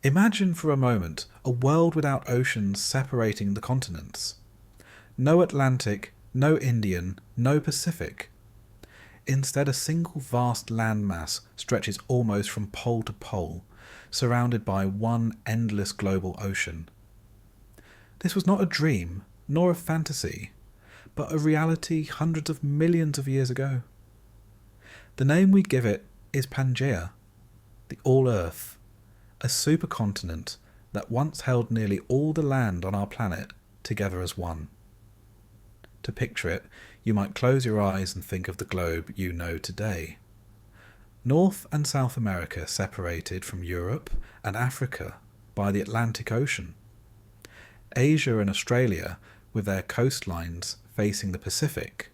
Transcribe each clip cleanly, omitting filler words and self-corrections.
Imagine for a moment a world without oceans separating the continents. No Atlantic, no Indian, no Pacific. Instead, a single vast landmass stretches almost from pole to pole, surrounded by one endless global ocean. This was not a dream, nor a fantasy, but a reality hundreds of millions of years ago. The name we give it is Pangea, the All-Earth, a supercontinent that once held nearly all the land on our planet together as one. To picture it, you might close your eyes and think of the globe you know today. North and South America separated from Europe and Africa by the Atlantic Ocean. Asia and Australia with their coastlines facing the Pacific.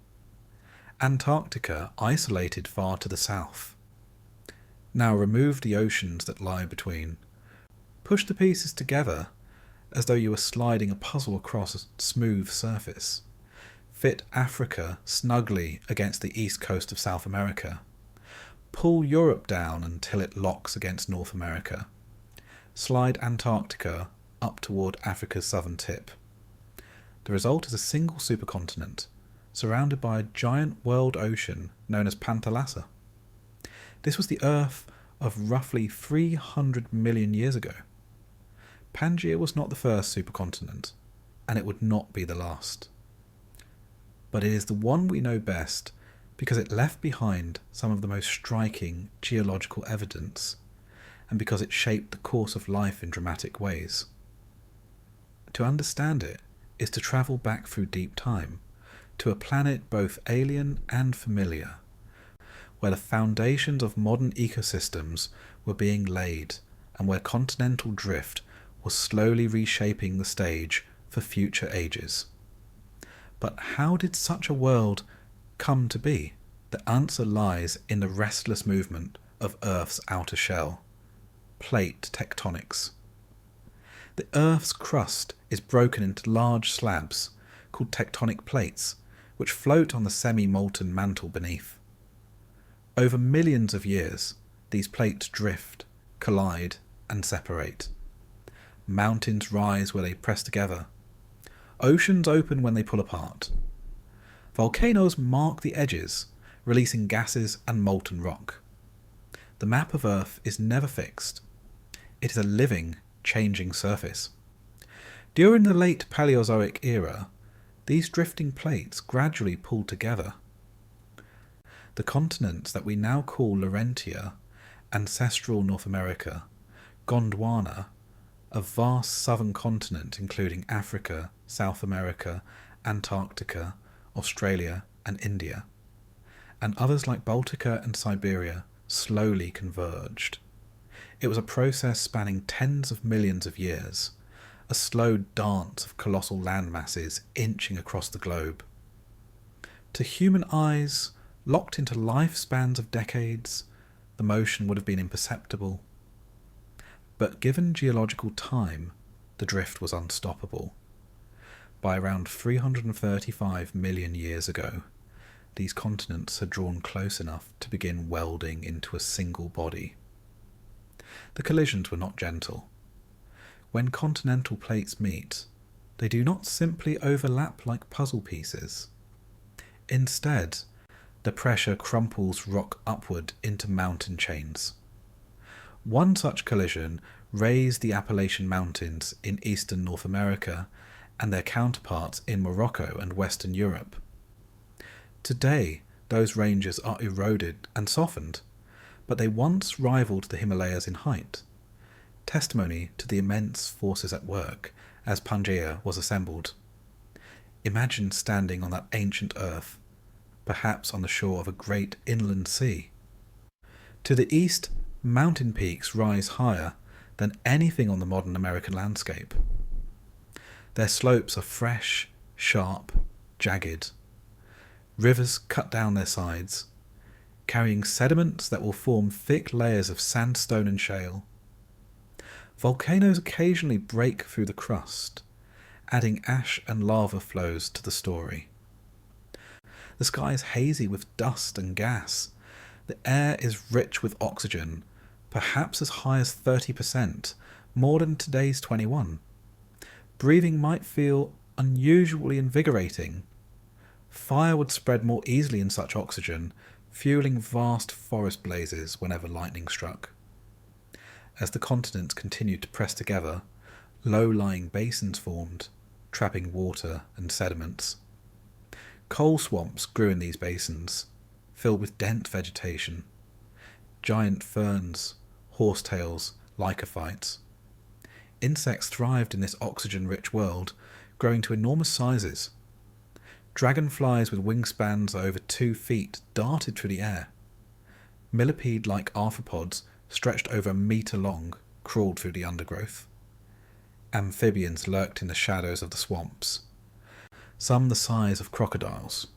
Antarctica isolated far to the south. Now remove the oceans that lie between. Push the pieces together as though you were sliding a puzzle across a smooth surface. Fit Africa snugly against the east coast of South America. Pull Europe down until it locks against North America. Slide Antarctica up toward Africa's southern tip. The result is a single supercontinent, surrounded by a giant world ocean known as Panthalassa. This was the Earth of roughly 300 million years ago. Pangea was not the first supercontinent, and it would not be the last. But it is the one we know best because it left behind some of the most striking geological evidence, and because it shaped the course of life in dramatic ways. To understand it is to travel back through deep time, to a planet both alien and familiar, where the foundations of modern ecosystems were being laid and where continental drift was slowly reshaping the stage for future ages. But how did such a world come to be? The answer lies in the restless movement of Earth's outer shell, plate tectonics. The Earth's crust is broken into large slabs called tectonic plates, which float on the semi-molten mantle beneath. Over millions of years, these plates drift, collide, and separate. Mountains rise where they press together. Oceans open when they pull apart. Volcanoes mark the edges, releasing gases and molten rock. The map of Earth is never fixed. It is a living, changing surface. During the late Paleozoic era, these drifting plates gradually pulled together. The continents that we now call Laurentia, ancestral North America, Gondwana, a vast southern continent including Africa, South America, Antarctica, Australia and India, and others like Baltica and Siberia slowly converged. It was a process spanning tens of millions of years, a slow dance of colossal land masses inching across the globe. To human eyes, locked into lifespans of decades, the motion would have been imperceptible. But given geological time, the drift was unstoppable. By around 335 million years ago, these continents had drawn close enough to begin welding into a single body. The collisions were not gentle. When continental plates meet, they do not simply overlap like puzzle pieces. Instead, the pressure crumples rock upward into mountain chains. One such collision raised the Appalachian Mountains in eastern North America and their counterparts in Morocco and Western Europe. Today, those ranges are eroded and softened, but they once rivaled the Himalayas in height, testimony to the immense forces at work as Pangea was assembled. Imagine standing on that ancient earth, perhaps on the shore of a great inland sea. To the east, mountain peaks rise higher than anything on the modern American landscape. Their slopes are fresh, sharp, jagged. Rivers cut down their sides, carrying sediments that will form thick layers of sandstone and shale. Volcanoes occasionally break through the crust, adding ash and lava flows to the story. The sky is hazy with dust and gas. The air is rich with oxygen, perhaps as high as 30%, more than today's 21. Breathing might feel unusually invigorating. Fire would spread more easily in such oxygen, fueling vast forest blazes whenever lightning struck. As the continents continued to press together, low-lying basins formed, trapping water and sediments. Coal swamps grew in these basins, filled with dense vegetation. Giant ferns, horsetails, lycophytes. Insects thrived in this oxygen-rich world, growing to enormous sizes. Dragonflies with wingspans over 2 feet darted through the air. Millipede-like arthropods, stretched over a metre long, crawled through the undergrowth. Amphibians lurked in the shadows of the swamps, some the size of crocodiles.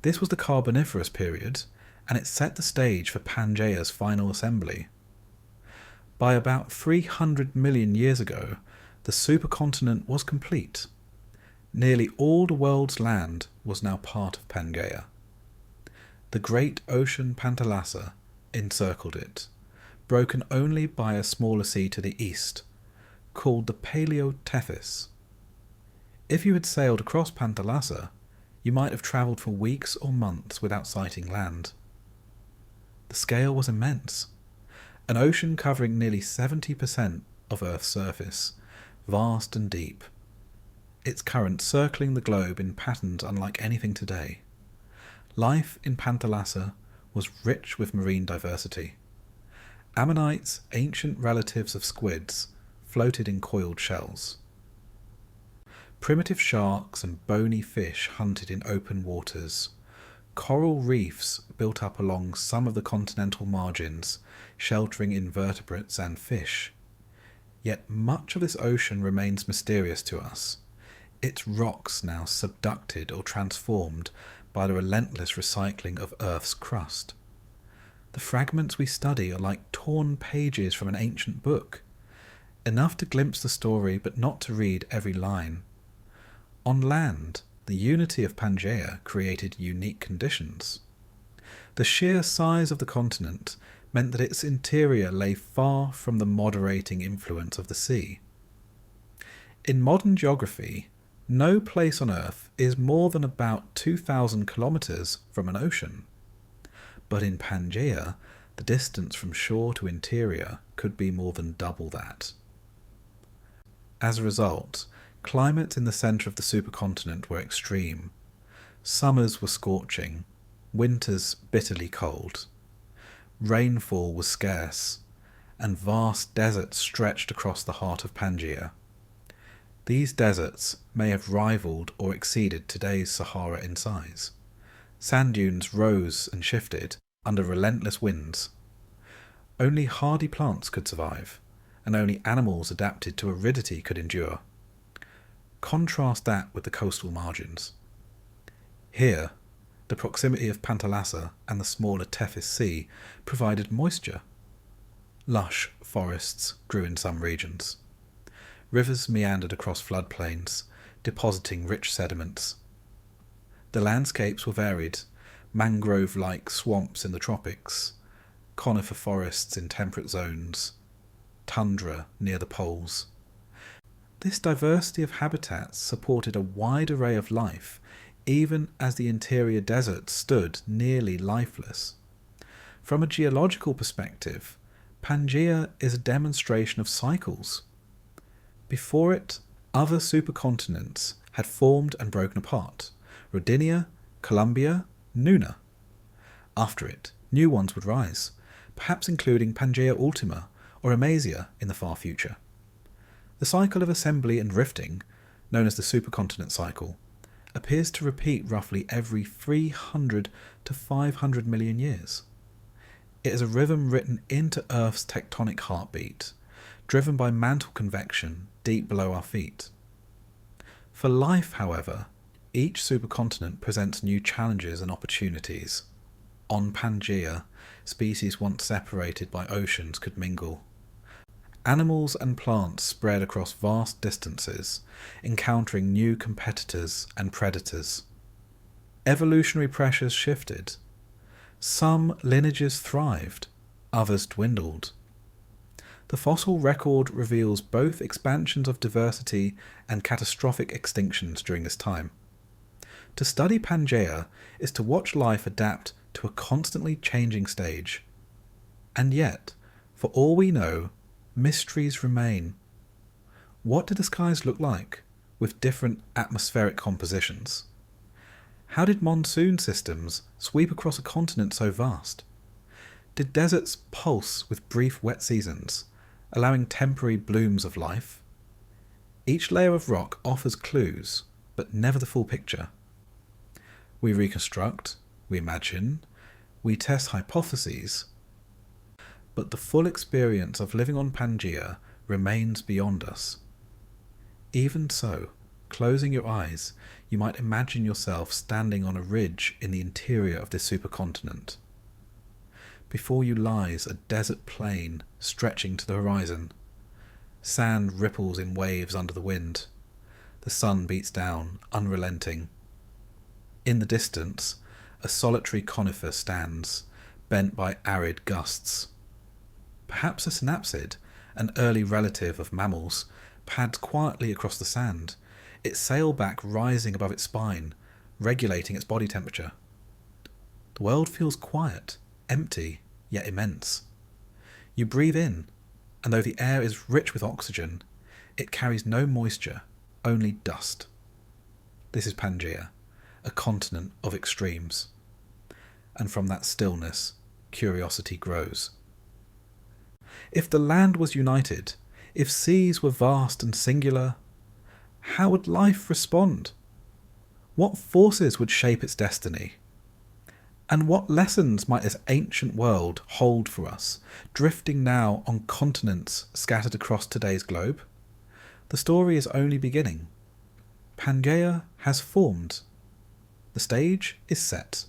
This was the Carboniferous period, and it set the stage for Pangea's final assembly. By about 300 million years ago, the supercontinent was complete. Nearly all the world's land was now part of Pangea. The great ocean Panthalassa encircled it, broken only by a smaller sea to the east, called the Paleotethys. If you had sailed across Panthalassa, you might have travelled for weeks or months without sighting land. The scale was immense. An ocean covering nearly 70% of Earth's surface, vast and deep. Its current circling the globe in patterns unlike anything today. Life in Panthalassa was rich with marine diversity. Ammonites, ancient relatives of squids, floated in coiled shells. Primitive sharks and bony fish hunted in open waters. Coral reefs built up along some of the continental margins, sheltering invertebrates and fish. Yet much of this ocean remains mysterious to us, its rocks now subducted or transformed by the relentless recycling of Earth's crust. The fragments we study are like torn pages from an ancient book, enough to glimpse the story but not to read every line. On land, the unity of Pangea created unique conditions. The sheer size of the continent meant that its interior lay far from the moderating influence of the sea. In modern geography, no place on Earth is more than about 2,000 kilometres from an ocean. But in Pangea, the distance from shore to interior could be more than double that. As a result, climates in the centre of the supercontinent were extreme. Summers were scorching, winters bitterly cold. Rainfall was scarce, and vast deserts stretched across the heart of Pangea. These deserts may have rivalled or exceeded today's Sahara in size. Sand dunes rose and shifted under relentless winds. Only hardy plants could survive, and only animals adapted to aridity could endure. Contrast that with the coastal margins. Here, the proximity of Panthalassa and the smaller Tethys Sea provided moisture. Lush forests grew in some regions. Rivers meandered across floodplains, depositing rich sediments. The landscapes were varied, mangrove-like swamps in the tropics, conifer forests in temperate zones, tundra near the poles. This diversity of habitats supported a wide array of life, even as the interior deserts stood nearly lifeless. From a geological perspective, Pangea is a demonstration of cycles. Before it, other supercontinents had formed and broken apart: Rodinia, Columbia, Nuna. After it, new ones would rise, perhaps including Pangea Ultima or Amasia in the far future. The cycle of assembly and rifting, known as the supercontinent cycle, appears to repeat roughly every 300 to 500 million years. It is a rhythm written into Earth's tectonic heartbeat, driven by mantle convection deep below our feet. For life, however, each supercontinent presents new challenges and opportunities. On Pangea, species once separated by oceans could mingle. Animals and plants spread across vast distances, encountering new competitors and predators. Evolutionary pressures shifted. Some lineages thrived, others dwindled. The fossil record reveals both expansions of diversity and catastrophic extinctions during this time. To study Pangea is to watch life adapt to a constantly changing stage. And yet, for all we know, mysteries remain. What did the skies look like, with different atmospheric compositions? How did monsoon systems sweep across a continent so vast? Did deserts pulse with brief wet seasons, allowing temporary blooms of life? Each layer of rock offers clues, but never the full picture. We reconstruct, we imagine, we test hypotheses, but the full experience of living on Pangea remains beyond us. Even so, closing your eyes, you might imagine yourself standing on a ridge in the interior of this supercontinent. Before you lies a desert plain stretching to the horizon. Sand ripples in waves under the wind. The sun beats down, unrelenting. In the distance, a solitary conifer stands, bent by arid gusts. Perhaps a synapsid, an early relative of mammals, pads quietly across the sand, its sailback rising above its spine, regulating its body temperature. The world feels quiet, empty, yet immense. You breathe in, and though the air is rich with oxygen, it carries no moisture, only dust. This is Pangea, a continent of extremes. And from that stillness, curiosity grows. If the land was united, if seas were vast and singular, how would life respond? What forces would shape its destiny? And what lessons might this ancient world hold for us, drifting now on continents scattered across today's globe? The story is only beginning. Pangea has formed. The stage is set.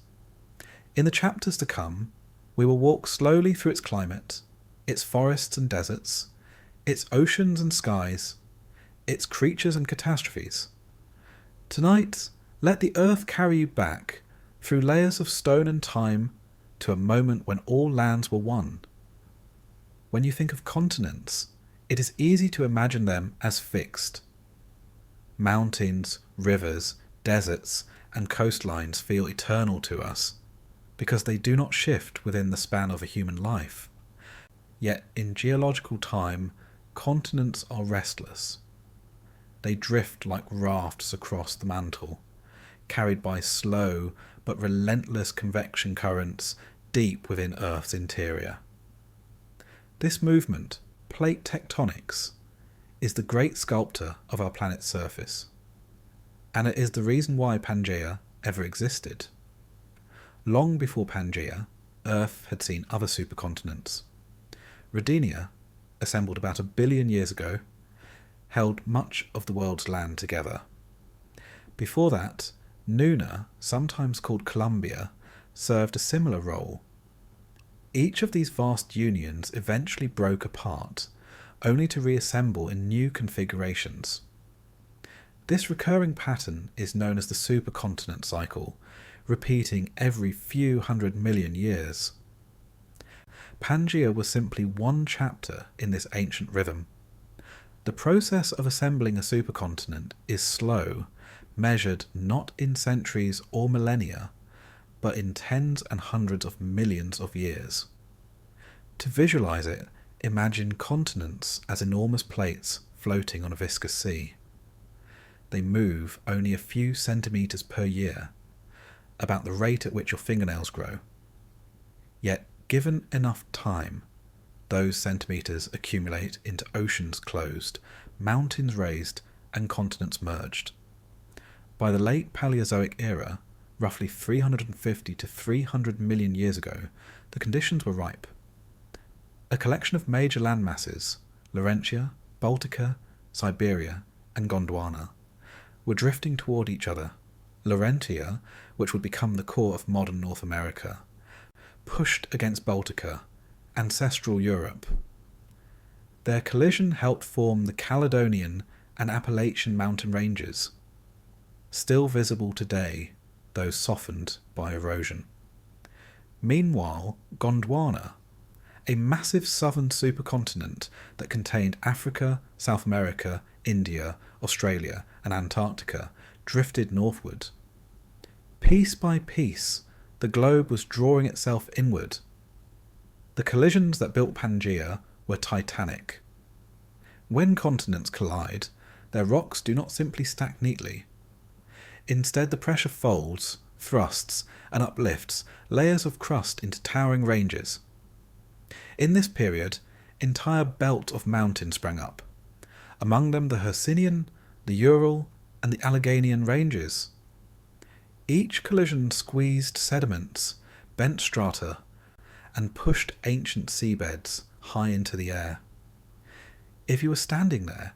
In the chapters to come, we will walk slowly through its climate, its forests and deserts, its oceans and skies, its creatures and catastrophes. Tonight, let the earth carry you back through layers of stone and time to a moment when all lands were one. When you think of continents, it is easy to imagine them as fixed. Mountains, rivers, deserts, and coastlines feel eternal to us because they do not shift within the span of a human life. Yet in geological time, continents are restless. They drift like rafts across the mantle, carried by slow but relentless convection currents deep within Earth's interior. This movement, plate tectonics, is the great sculptor of our planet's surface, and it is the reason why Pangea ever existed. Long before Pangea, Earth had seen other supercontinents. Rodinia, assembled about 1 billion years ago, held much of the world's land together. Before that, Nuna, sometimes called Columbia, served a similar role. Each of these vast unions eventually broke apart, only to reassemble in new configurations. This recurring pattern is known as the supercontinent cycle, repeating every few 100 million years. Pangea was simply one chapter in this ancient rhythm. The process of assembling a supercontinent is slow, measured not in centuries or millennia, but in tens and hundreds of millions of years. To visualize it, imagine continents as enormous plates floating on a viscous sea. They move only a few centimeters per year, about the rate at which your fingernails grow. Yet, given enough time, those centimeters accumulate into oceans closed, mountains raised, and continents merged. By the late Paleozoic era, roughly 350 to 300 million years ago, the conditions were ripe. A collection of major landmasses, Laurentia, Baltica, Siberia, and Gondwana, were drifting toward each other. Laurentia, which would become the core of modern North America, pushed against Baltica, ancestral Europe. Their collision helped form the Caledonian and Appalachian mountain ranges, still visible today, though softened by erosion. Meanwhile, Gondwana, a massive southern supercontinent that contained Africa, South America, India, Australia, and Antarctica, drifted northward. Piece by piece, the globe was drawing itself inward. The collisions that built Pangea were tectonic. When continents collide, their rocks do not simply stack neatly. Instead, the pressure folds, thrusts, and uplifts layers of crust into towering ranges. In this period, entire belt of mountains sprang up, among them the Hercynian, the Ural, and the Alleghanian ranges. Each collision squeezed sediments, bent strata, and pushed ancient seabeds high into the air. If you were standing there,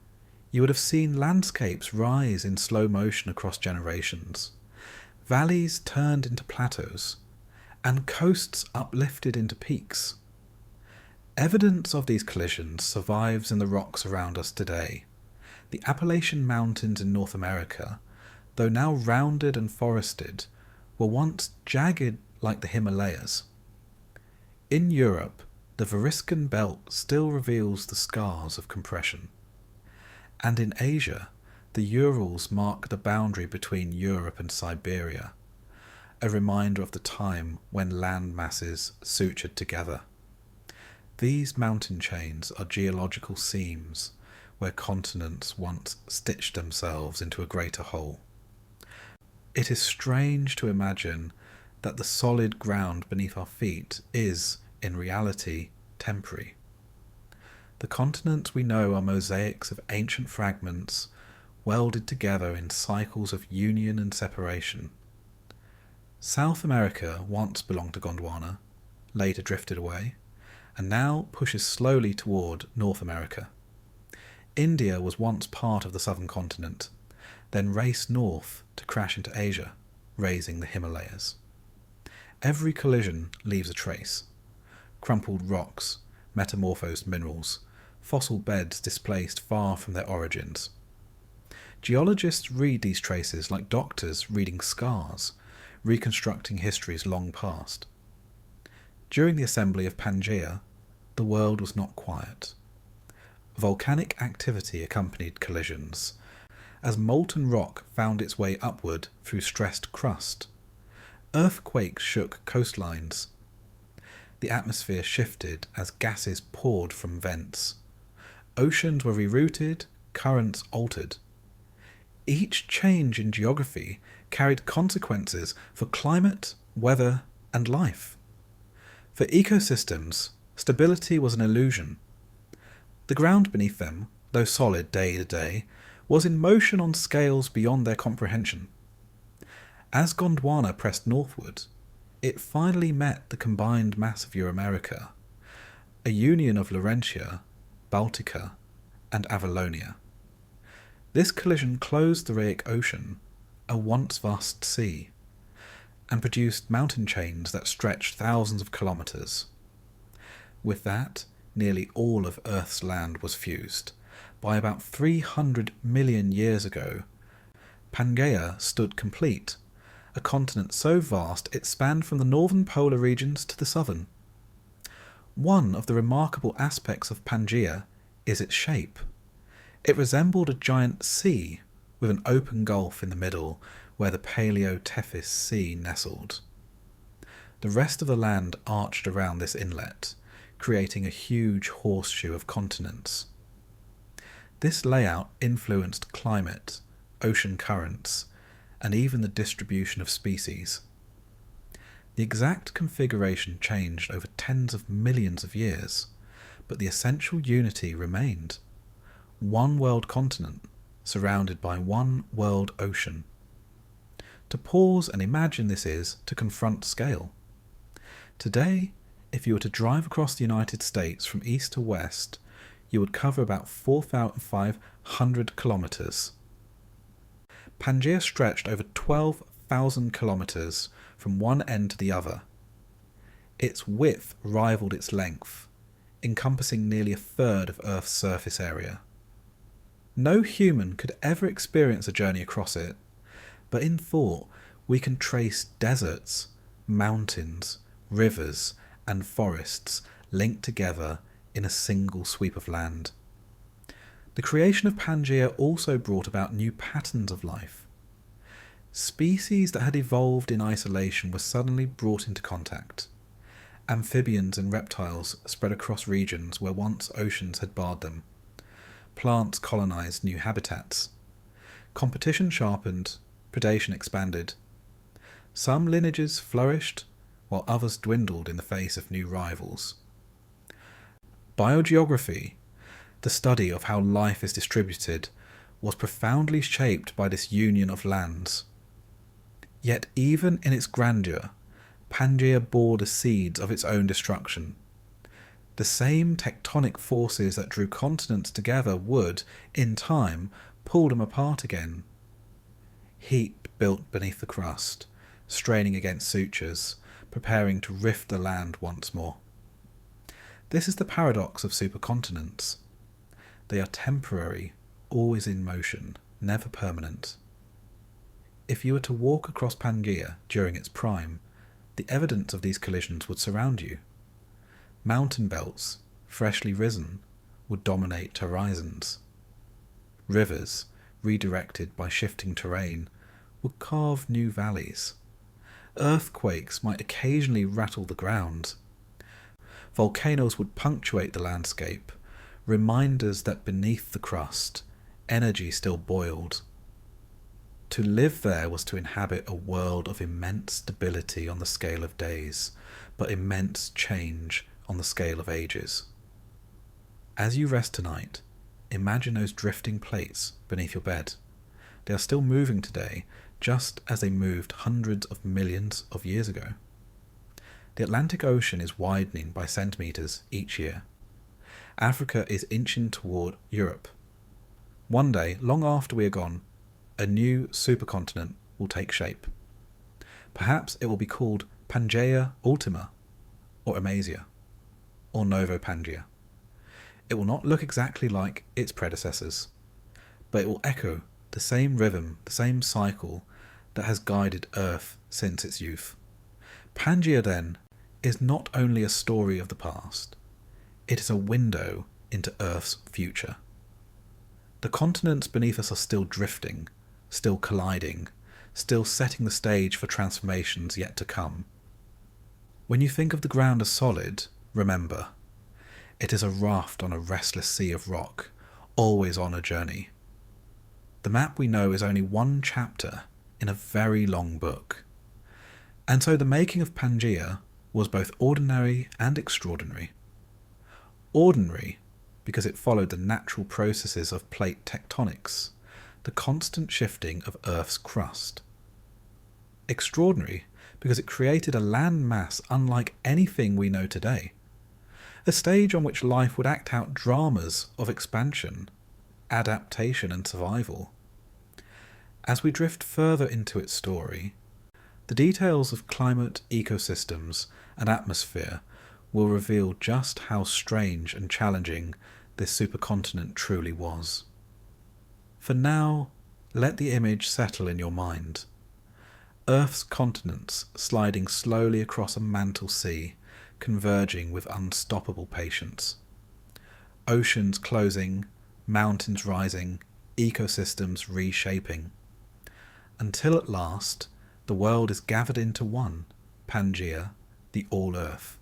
you would have seen landscapes rise in slow motion across generations, valleys turned into plateaus, and coasts uplifted into peaks. Evidence of these collisions survives in the rocks around us today. The Appalachian Mountains in North America, though now rounded and forested, were once jagged like the Himalayas. In Europe, the Variscan belt still reveals the scars of compression. And in Asia, the Urals mark the boundary between Europe and Siberia, a reminder of the time when land masses sutured together. These mountain chains are geological seams where continents once stitched themselves into a greater whole. It is strange to imagine that the solid ground beneath our feet is, in reality, temporary. The continents we know are mosaics of ancient fragments welded together in cycles of union and separation. South America once belonged to Gondwana, later drifted away, and now pushes slowly toward North America. India was once part of the southern continent, then raced north to crash into Asia, raising the Himalayas. Every collision leaves a trace. Crumpled rocks, metamorphosed minerals, fossil beds displaced far from their origins. Geologists read these traces like doctors reading scars, reconstructing histories long past. During the assembly of Pangea, the world was not quiet. Volcanic activity accompanied collisions, as molten rock found its way upward through stressed crust. Earthquakes shook coastlines. The atmosphere shifted as gases poured from vents. Oceans were rerouted, currents altered. Each change in geography carried consequences for climate, weather, and life. For ecosystems, stability was an illusion. The ground beneath them, though solid day to day, was in motion on scales beyond their comprehension. As Gondwana pressed northward, it finally met the combined mass of Euramerica, a union of Laurentia, Baltica, and Avalonia. This collision closed the Rheic Ocean, a once vast sea, and produced mountain chains that stretched thousands of kilometres. With that, nearly all of Earth's land was fused. By about 300 million years ago, Pangea stood complete, a continent so vast it spanned from the northern polar regions to the southern. One of the remarkable aspects of Pangea is its shape. It resembled a giant sea, with an open gulf in the middle where the Paleo-Tethys Sea nestled. The rest of the land arched around this inlet, creating a huge horseshoe of continents. This layout influenced climate, ocean currents, and even the distribution of species. The exact configuration changed over tens of millions of years, but the essential unity remained. One world continent, surrounded by one world ocean. To pause and imagine this is to confront scale. Today, if you were to drive across the United States from east to west, you would cover about 4,500 kilometres. Pangea stretched over 12,000 kilometres from one end to the other. Its width rivaled its length, encompassing nearly a third of Earth's surface area. No human could ever experience a journey across it, but in thought we can trace deserts, mountains, rivers, and forests linked together in a single sweep of land. The creation of Pangea also brought about new patterns of life. Species that had evolved in isolation were suddenly brought into contact. Amphibians and reptiles spread across regions where once oceans had barred them. Plants colonized new habitats. Competition sharpened, predation expanded. Some lineages flourished, while others dwindled in the face of new rivals. Biogeography, the study of how life is distributed, was profoundly shaped by this union of lands. Yet even in its grandeur, Pangea bore the seeds of its own destruction. The same tectonic forces that drew continents together would, in time, pull them apart again. Heat built beneath the crust, straining against sutures, preparing to rift the land once more. This is the paradox of supercontinents. They are temporary, always in motion, never permanent. If you were to walk across Pangea during its prime, the evidence of these collisions would surround you. Mountain belts, freshly risen, would dominate horizons. Rivers, redirected by shifting terrain, would carve new valleys. Earthquakes might occasionally rattle the ground. Volcanoes would punctuate the landscape, reminders that beneath the crust, energy still boiled. To live there was to inhabit a world of immense stability on the scale of days, but immense change on the scale of ages. As you rest tonight, imagine those drifting plates beneath your bed. They are still moving today, just as they moved hundreds of millions of years ago. The Atlantic Ocean is widening by centimetres each year. Africa is inching toward Europe. One day, long after we are gone, a new supercontinent will take shape. Perhaps it will be called Pangea Ultima, or Amasia, or Novo Pangea. It will not look exactly like its predecessors, but it will echo the same rhythm, the same cycle that has guided Earth since its youth. Pangea, then, is not only a story of the past, it is a window into Earth's future. The continents beneath us are still drifting, still colliding, still setting the stage for transformations yet to come. When you think of the ground as solid, remember, it is a raft on a restless sea of rock, always on a journey. The map we know is only one chapter in a very long book. And so the making of Pangea was both ordinary and extraordinary. Ordinary because it followed the natural processes of plate tectonics, the constant shifting of Earth's crust. Extraordinary because it created a land mass unlike anything we know today, a stage on which life would act out dramas of expansion, adaptation and survival. As we drift further into its story, the details of climate, ecosystems and atmosphere will reveal just how strange and challenging this supercontinent truly was. For now, let the image settle in your mind. Earth's continents sliding slowly across a mantle sea, converging with unstoppable patience. Oceans closing, mountains rising, ecosystems reshaping. Until at last, the world is gathered into one, Pangea, the All-Earth.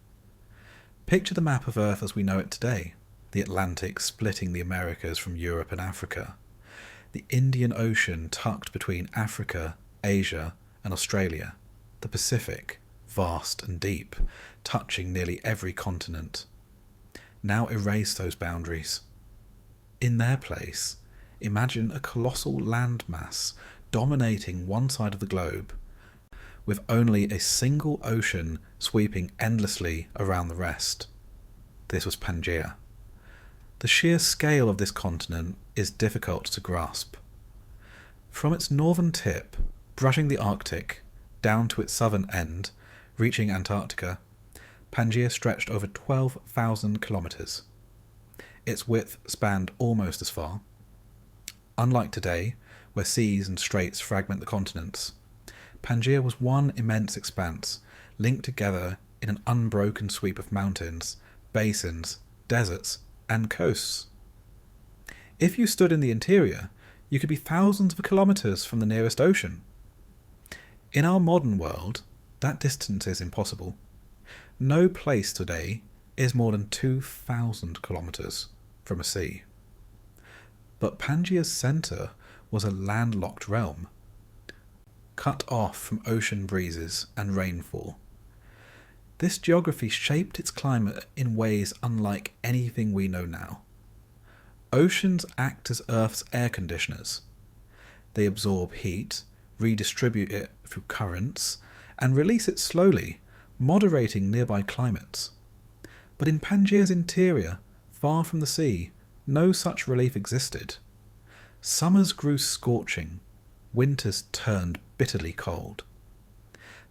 Picture the map of Earth as we know it today, the Atlantic splitting the Americas from Europe and Africa, the Indian Ocean tucked between Africa, Asia and Australia, the Pacific, vast and deep, touching nearly every continent. Now erase those boundaries. In their place, imagine a colossal landmass dominating one side of the globe, with only a single ocean sweeping endlessly around the rest. This was Pangea. The sheer scale of this continent is difficult to grasp. From its northern tip, brushing the Arctic, down to its southern end, reaching Antarctica, Pangea stretched over 12,000 kilometres. Its width spanned almost as far. Unlike today, where seas and straits fragment the continents, Pangea was one immense expanse, linked together in an unbroken sweep of mountains, basins, deserts, and coasts. If you stood in the interior, you could be thousands of kilometres from the nearest ocean. In our modern world, that distance is impossible. No place today is more than 2,000 kilometres from a sea. But Pangea's centre was a landlocked realm, cut off from ocean breezes and rainfall. This geography shaped its climate in ways unlike anything we know now. Oceans act as Earth's air conditioners. They absorb heat, redistribute it through currents, and release it slowly, moderating nearby climates. But in Pangea's interior, far from the sea, no such relief existed. Summers grew scorching, winters turned bitterly cold.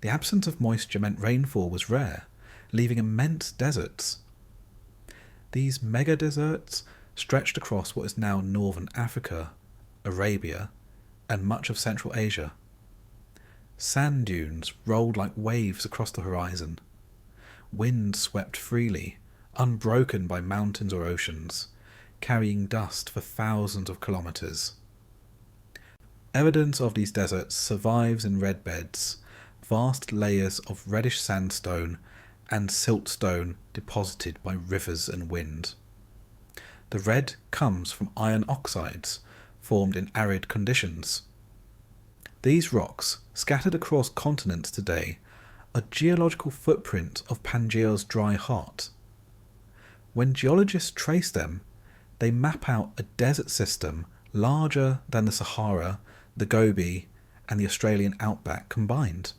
The absence of moisture meant rainfall was rare, leaving immense deserts. These mega-deserts stretched across what is now northern Africa, Arabia, and much of Central Asia. Sand dunes rolled like waves across the horizon. Wind swept freely, unbroken by mountains or oceans, carrying dust for thousands of kilometres. Evidence of these deserts survives in red beds, vast layers of reddish sandstone and siltstone deposited by rivers and wind. The red comes from iron oxides formed in arid conditions. These rocks, scattered across continents today, are geological footprints of Pangea's dry heart. When geologists trace them, they map out a desert system larger than the Sahara, the Gobi, and the Australian outback combined.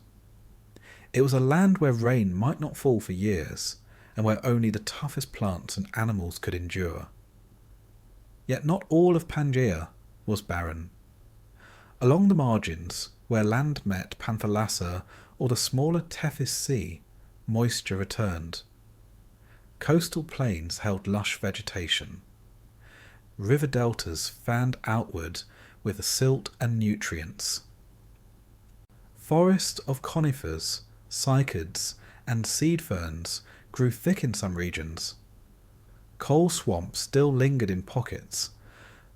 It was a land where rain might not fall for years, and where only the toughest plants and animals could endure. Yet not all of Pangea was barren. Along the margins, where land met Panthalassa or the smaller Tethys Sea, moisture returned. Coastal plains held lush vegetation. River deltas fanned outward with the silt and nutrients. Forests of conifers, cycads, and seed ferns grew thick in some regions. Coal swamps still lingered in pockets,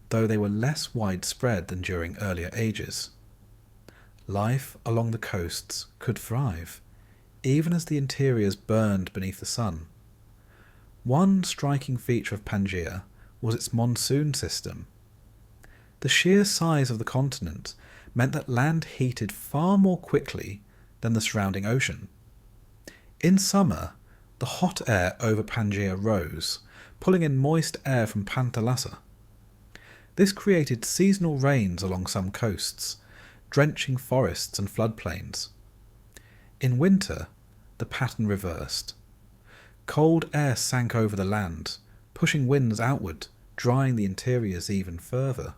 though they were less widespread than during earlier ages. Life along the coasts could thrive, even as the interiors burned beneath the sun. One striking feature of Pangea was its monsoon system. The sheer size of the continent meant that land heated far more quickly than the surrounding ocean. In summer, the hot air over Pangea rose, pulling in moist air from Panthalassa. This created seasonal rains along some coasts, drenching forests and floodplains. In winter, the pattern reversed. Cold air sank over the land, pushing winds outward, drying the interiors even further.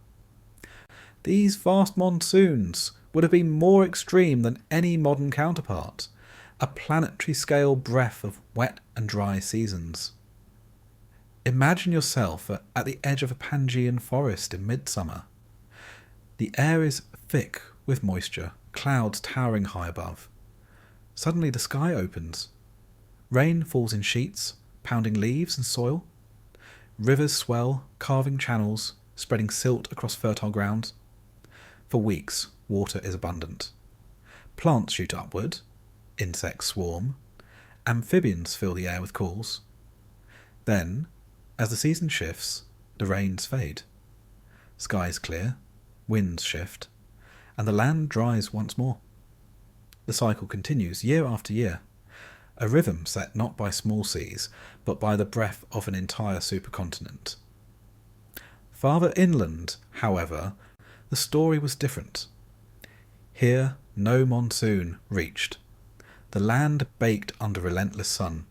These vast monsoons would have been more extreme than any modern counterpart, a planetary-scale breath of wet and dry seasons. Imagine yourself at the edge of a Pangean forest in midsummer. The air is thick with moisture, clouds towering high above. Suddenly the sky opens. Rain falls in sheets, pounding leaves and soil. Rivers swell, carving channels, spreading silt across fertile ground. For weeks, water is abundant. Plants shoot upward, insects swarm, amphibians fill the air with calls. Then, as the season shifts, the rains fade. Skies clear, winds shift, and the land dries once more. The cycle continues year after year, a rhythm set not by small seas, but by the breath of an entire supercontinent. Farther inland, however, the story was different. Here, no monsoon reached. The land baked under relentless sun.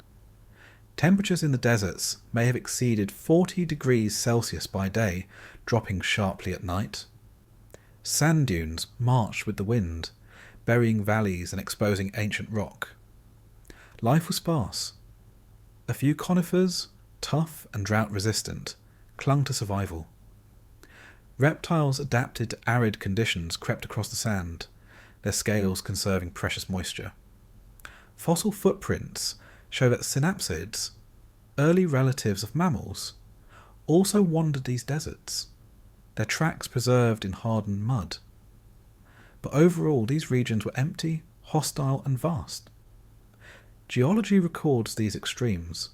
Temperatures in the deserts may have exceeded 40 degrees Celsius by day, dropping sharply at night. Sand dunes marched with the wind, burying valleys and exposing ancient rock. Life was sparse. A few conifers, tough and drought-resistant, clung to survival. Reptiles adapted to arid conditions crept across the sand, their scales conserving precious moisture. Fossil footprints show that synapsids, early relatives of mammals, also wandered these deserts, their tracks preserved in hardened mud. But overall, these regions were empty, hostile, and vast. Geology records these extremes.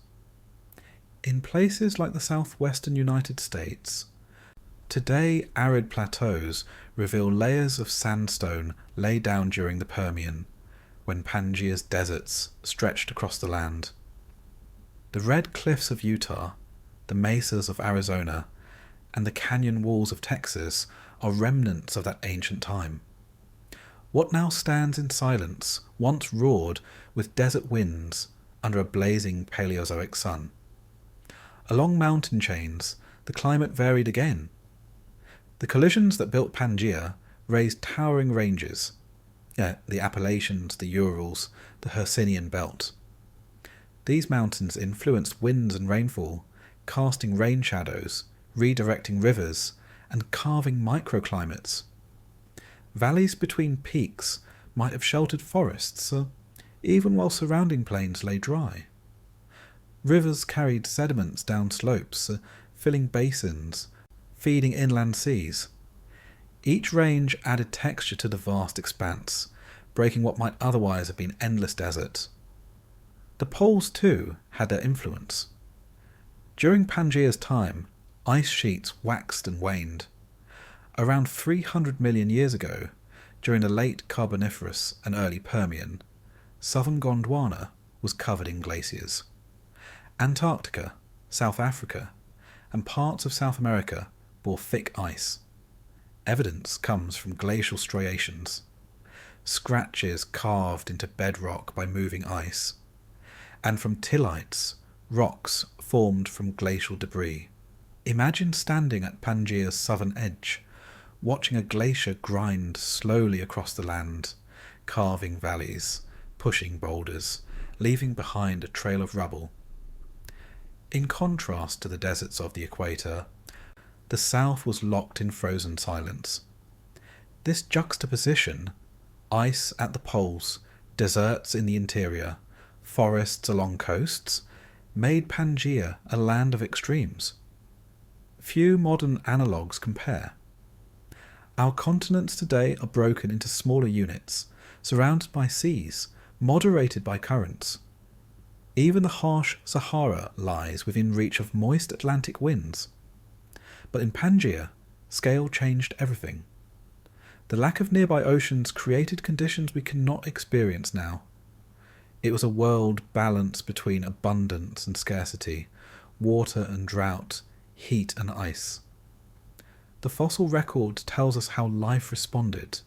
In places like the southwestern United States, today arid plateaus reveal layers of sandstone laid down during the Permian, when Pangea's deserts stretched across the land. The red cliffs of Utah, the mesas of Arizona, and the canyon walls of Texas are remnants of that ancient time. What now stands in silence once roared with desert winds under a blazing Paleozoic sun. Along mountain chains, the climate varied again. The collisions that built Pangea raised towering ranges, the Appalachians, the Urals, the Hercynian belt. These mountains influenced winds and rainfall, casting rain shadows, redirecting rivers, and carving microclimates. Valleys between peaks might have sheltered forests, even while surrounding plains lay dry. Rivers carried sediments down slopes, filling basins, feeding inland seas. Each range added texture to the vast expanse, breaking what might otherwise have been endless desert. The poles, too, had their influence. During Pangea's time, ice sheets waxed and waned. Around 300 million years ago, during the late Carboniferous and early Permian, southern Gondwana was covered in glaciers. Antarctica, South Africa, and parts of South America bore thick ice. Evidence comes from glacial striations, scratches carved into bedrock by moving ice, and from tillites, rocks formed from glacial debris. Imagine standing at Pangea's southern edge, watching a glacier grind slowly across the land, carving valleys, pushing boulders, leaving behind a trail of rubble. In contrast to the deserts of the equator, the south was locked in frozen silence. This juxtaposition, ice at the poles, deserts in the interior, forests along coasts, made Pangea a land of extremes. Few modern analogues compare. Our continents today are broken into smaller units, surrounded by seas, moderated by currents. Even the harsh Sahara lies within reach of moist Atlantic winds. But in Pangea, scale changed everything. The lack of nearby oceans created conditions we cannot experience now. It was a world balanced between abundance and scarcity, water and drought, heat and ice. The fossil record tells us how life responded.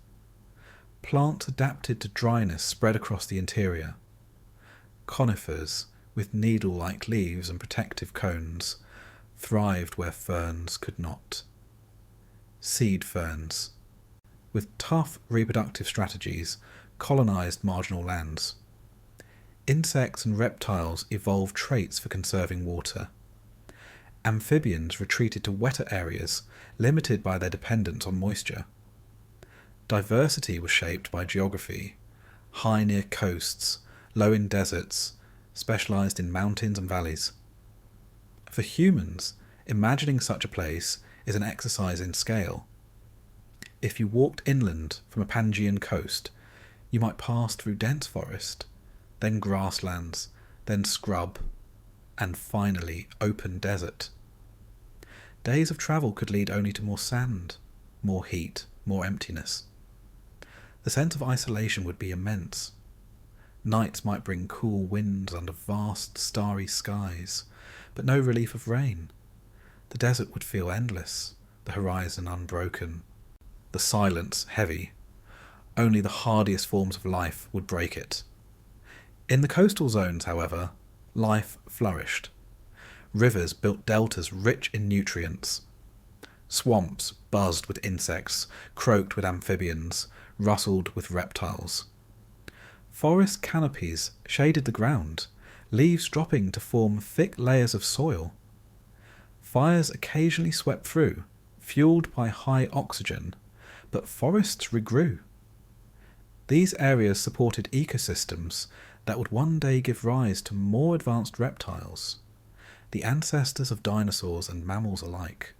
Plants adapted to dryness spread across the interior. Conifers, with needle-like leaves and protective cones, thrived where ferns could not. Seed ferns, with tough reproductive strategies, colonized marginal lands. Insects and reptiles evolved traits for conserving water. Amphibians retreated to wetter areas, limited by their dependence on moisture. Diversity was shaped by geography, high near coasts, low in deserts, specialized in mountains and valleys. For humans, imagining such a place is an exercise in scale. If you walked inland from a Pangean coast, you might pass through dense forest, then grasslands, then scrub, and finally open desert. Days of travel could lead only to more sand, more heat, more emptiness. The sense of isolation would be immense. Nights might bring cool winds under vast starry skies, but no relief of rain. The desert would feel endless, the horizon unbroken, the silence heavy. Only the hardiest forms of life would break it. In the coastal zones, however, life flourished. Rivers built deltas rich in nutrients. Swamps buzzed with insects, croaked with amphibians, rustled with reptiles. Forest canopies shaded the ground, leaves dropping to form thick layers of soil. Fires occasionally swept through, fueled by high oxygen, but forests regrew. These areas supported ecosystems that would one day give rise to more advanced reptiles. the ancestors of dinosaurs and mammals alike.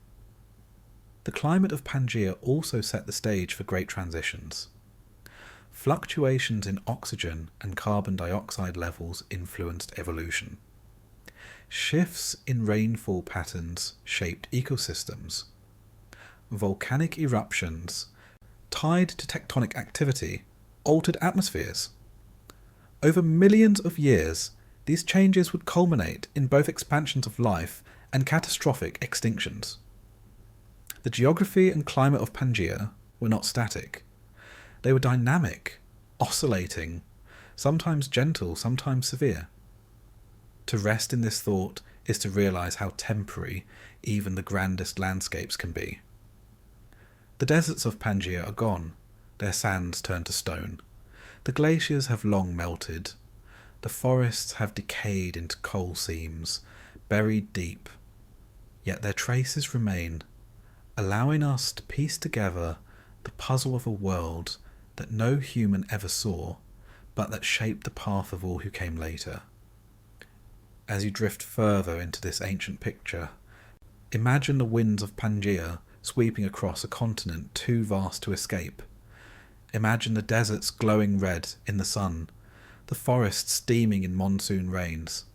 The climate of Pangea also set the stage for great transitions. Fluctuations in oxygen and carbon dioxide levels influenced evolution. Shifts in rainfall patterns shaped ecosystems. Volcanic eruptions, tied to tectonic activity, altered atmospheres. Over millions of years, these changes would culminate in both expansions of life and catastrophic extinctions. The geography and climate of Pangea were not static. They were dynamic, oscillating, sometimes gentle, sometimes severe. To rest in this thought is to realise how temporary even the grandest landscapes can be. The deserts of Pangea are gone, their sands turned to stone. The glaciers have long melted. The forests have decayed into coal seams, buried deep. Yet their traces remain, allowing us to piece together the puzzle of a world that no human ever saw, but that shaped the path of all who came later. As you drift further into this ancient picture, imagine the winds of Pangea sweeping across a continent too vast to escape. Imagine the deserts glowing red in the sun, the forests steaming in monsoon rains,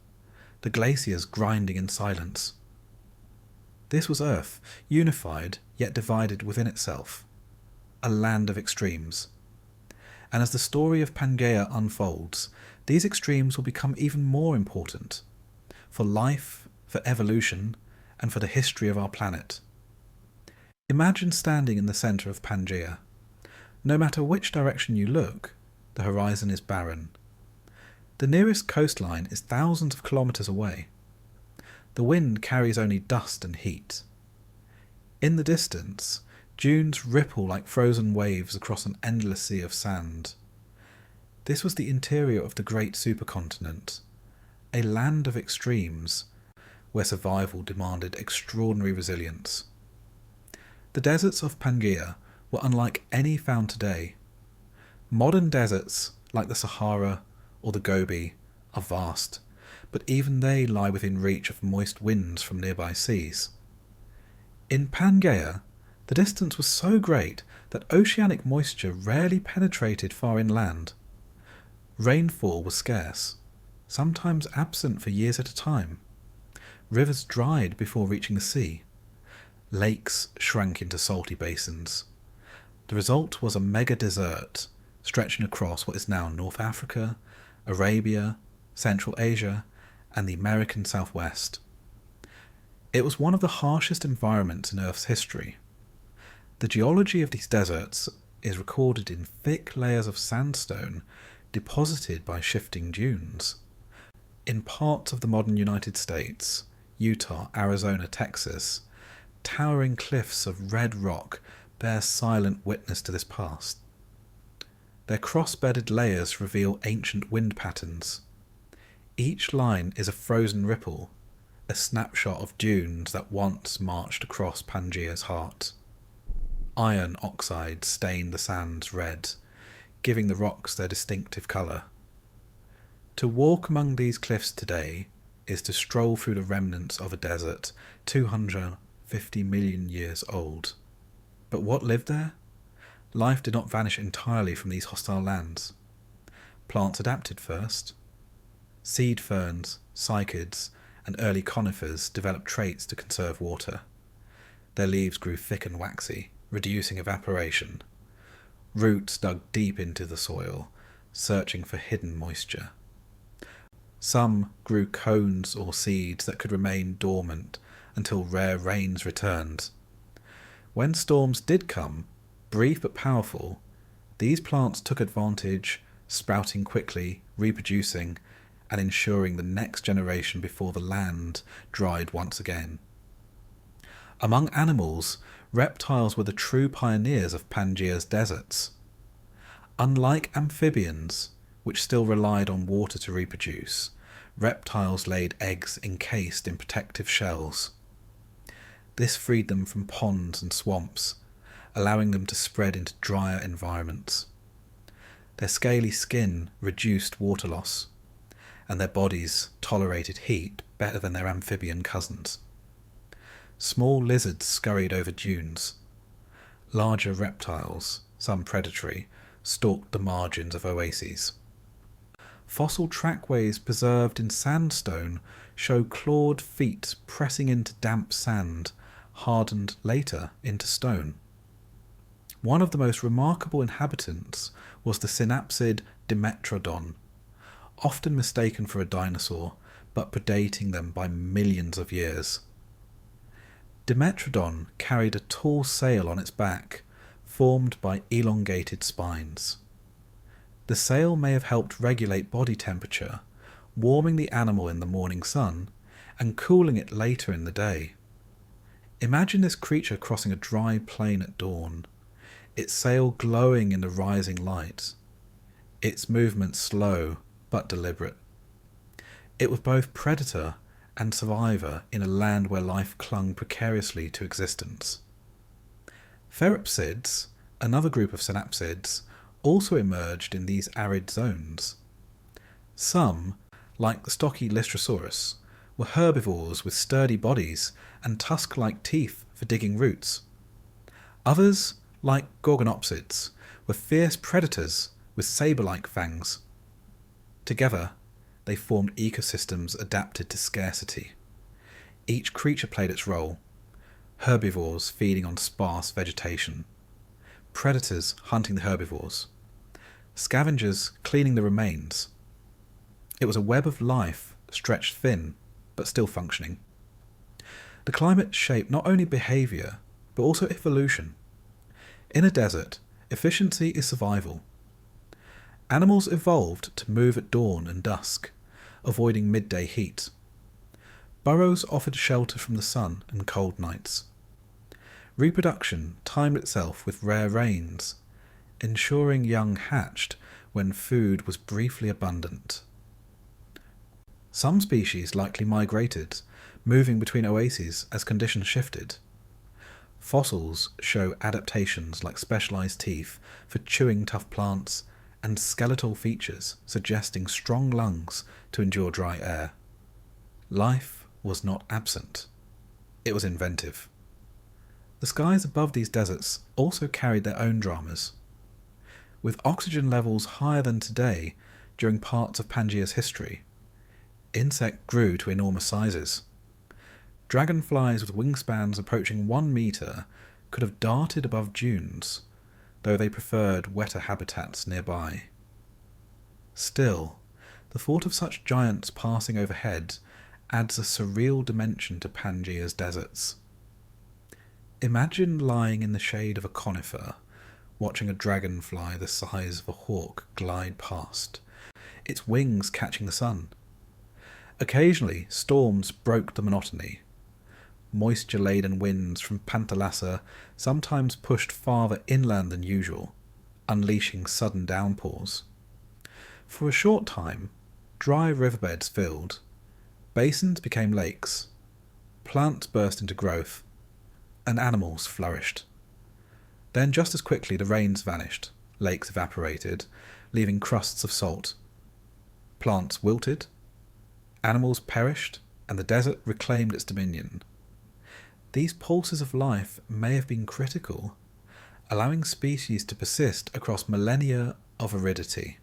the glaciers grinding in silence. This was Earth, unified yet divided within itself, a land of extremes. And as the story of Pangea unfolds, these extremes will become even more important for life, for evolution, and for the history of our planet. Imagine standing in the centre of Pangea. No matter which direction you look, the horizon is barren. The nearest coastline is thousands of kilometres away. The wind carries only dust and heat. In the distance, dunes ripple like frozen waves across an endless sea of sand. This was the interior of the great supercontinent, a land of extremes, where survival demanded extraordinary resilience. The deserts of Pangea were unlike any found today. Modern deserts, like the Sahara or the Gobi, are vast, but even they lie within reach of moist winds from nearby seas. In Pangea, the distance was so great that oceanic moisture rarely penetrated far inland. Rainfall was scarce, sometimes absent for years at a time. Rivers dried before reaching the sea. Lakes shrank into salty basins. The result was a mega-desert stretching across what is now North Africa, Arabia, Central Asia, and the American Southwest. It was one of the harshest environments in Earth's history. The geology of these deserts is recorded in thick layers of sandstone deposited by shifting dunes. In parts of the modern United States, Utah, Arizona, Texas, towering cliffs of red rock bear silent witness to this past. Their cross-bedded layers reveal ancient wind patterns. Each line is a frozen ripple, a snapshot of dunes that once marched across Pangea's heart. Iron oxides stain the sands red, giving the rocks their distinctive colour. To walk among these cliffs today is to stroll through the remnants of a desert 250 million years old. But what lived there? Life did not vanish entirely from these hostile lands. Plants adapted first. Seed ferns, cycads, and early conifers developed traits to conserve water. Their leaves grew thick and waxy, reducing evaporation. Roots dug deep into the soil, searching for hidden moisture. Some grew cones or seeds that could remain dormant until rare rains returned. When storms did come, brief but powerful, these plants took advantage, sprouting quickly, reproducing, and ensuring the next generation before the land dried once again. Among animals, reptiles were the true pioneers of Pangea's deserts. Unlike amphibians, which still relied on water to reproduce, reptiles laid eggs encased in protective shells. This freed them from ponds and swamps, allowing them to spread into drier environments. Their scaly skin reduced water loss. and their bodies tolerated heat better than their amphibian cousins. Small lizards scurried over dunes. Larger reptiles, some predatory, stalked the margins of oases. Fossil trackways preserved in sandstone show clawed feet pressing into damp sand, hardened later into stone. One of the most remarkable inhabitants was the synapsid Dimetrodon, often mistaken for a dinosaur, but predating them by millions of years. Dimetrodon carried a tall sail on its back, formed by elongated spines. The sail may have helped regulate body temperature, warming the animal in the morning sun and cooling it later in the day. Imagine this creature crossing a dry plain at dawn, its sail glowing in the rising light, its movements slow but deliberate. It was both predator and survivor in a land where life clung precariously to existence. Therapsids, another group of synapsids, also emerged in these arid zones. Some, like the stocky Lystrosaurus, were herbivores with sturdy bodies and tusk-like teeth for digging roots. Others, like Gorgonopsids, were fierce predators with saber-like fangs. Together, they formed ecosystems adapted to scarcity. Each creature played its role: herbivores feeding on sparse vegetation, predators hunting the herbivores, scavengers cleaning the remains. It was a web of life, stretched thin, but still functioning. The climate shaped not only behaviour, but also evolution. In a desert, efficiency is survival. Animals evolved to move at dawn and dusk, avoiding midday heat. Burrows offered shelter from the sun and cold nights. Reproduction timed itself with rare rains, ensuring young hatched when food was briefly abundant. Some species likely migrated, moving between oases as conditions shifted. Fossils show adaptations like specialized teeth for chewing tough plants and skeletal features suggesting strong lungs to endure dry air. Life was not absent. It was inventive. The skies above these deserts also carried their own dramas. With oxygen levels higher than today during parts of Pangea's history, insects grew to enormous sizes. Dragonflies with wingspans approaching 1 metre could have darted above dunes, though they preferred wetter habitats nearby. Still, the thought of such giants passing overhead adds a surreal dimension to Pangea's deserts. Imagine lying in the shade of a conifer, watching a dragonfly the size of a hawk glide past, its wings catching the sun. Occasionally, storms broke the monotony. Moisture-laden winds from Panthalassa sometimes pushed farther inland than usual, unleashing sudden downpours. For a short time, dry riverbeds filled, basins became lakes, plants burst into growth, and animals flourished. Then just as quickly the rains vanished, lakes evaporated, leaving crusts of salt. Plants wilted, animals perished, and the desert reclaimed its dominion. These pulses of life may have been critical, allowing species to persist across millennia of aridity.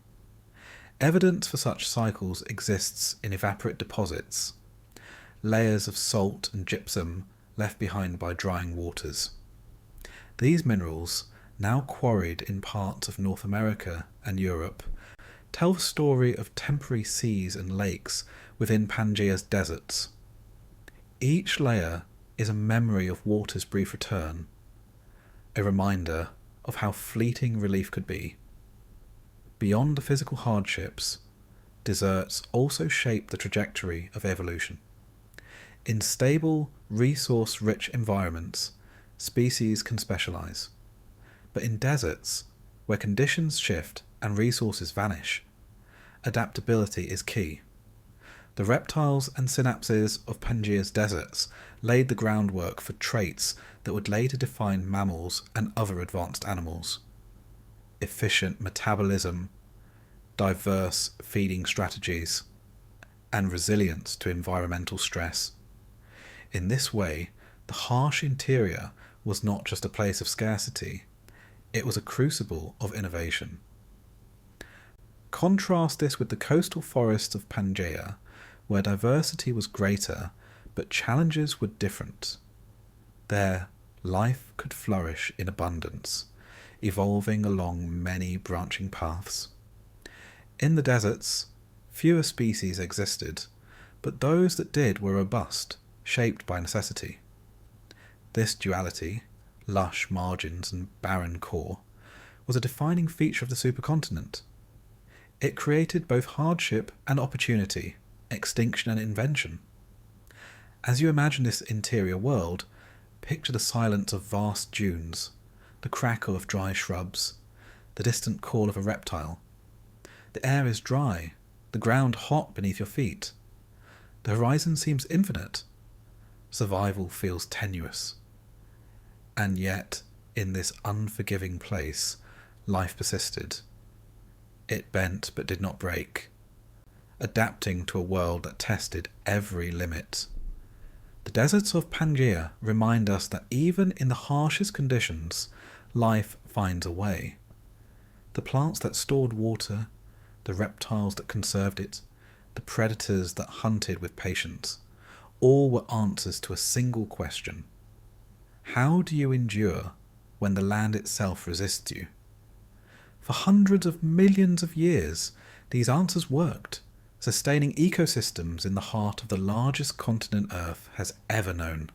Evidence for such cycles exists in evaporate deposits, layers of salt and gypsum left behind by drying waters. These minerals, now quarried in parts of North America and Europe, tell the story of temporary seas and lakes within Pangea's deserts. Each layer is a memory of water's brief return, a reminder of how fleeting relief could be. Beyond the physical hardships, deserts also shape the trajectory of evolution. In stable, resource-rich environments, species can specialize. But in deserts, where conditions shift and resources vanish, adaptability is key. The reptiles and synapsids of Pangea's deserts laid the groundwork for traits that would later define mammals and other advanced animals. Efficient metabolism, diverse feeding strategies, and resilience to environmental stress. In this way, the harsh interior was not just a place of scarcity, it was a crucible of innovation. Contrast this with the coastal forests of Pangea, where diversity was greater, but challenges were different. There, life could flourish in abundance, evolving along many branching paths. In the deserts, fewer species existed, but those that did were robust, shaped by necessity. This duality, lush margins and barren core, was a defining feature of the supercontinent. It created both hardship and opportunity, extinction and invention. As you imagine this interior world, picture the silence of vast dunes, the crackle of dry shrubs, the distant call of a reptile. The air is dry, the ground hot beneath your feet. The horizon seems infinite. Survival feels tenuous. And yet, in this unforgiving place, life persisted. It bent but did not break, adapting to a world that tested every limit. The deserts of Pangea remind us that even in the harshest conditions, life finds a way. The plants that stored water, the reptiles that conserved it, the predators that hunted with patience, all were answers to a single question. How do you endure when the land itself resists you? For hundreds of millions of years, these answers worked, sustaining ecosystems in the heart of the largest continent Earth has ever known.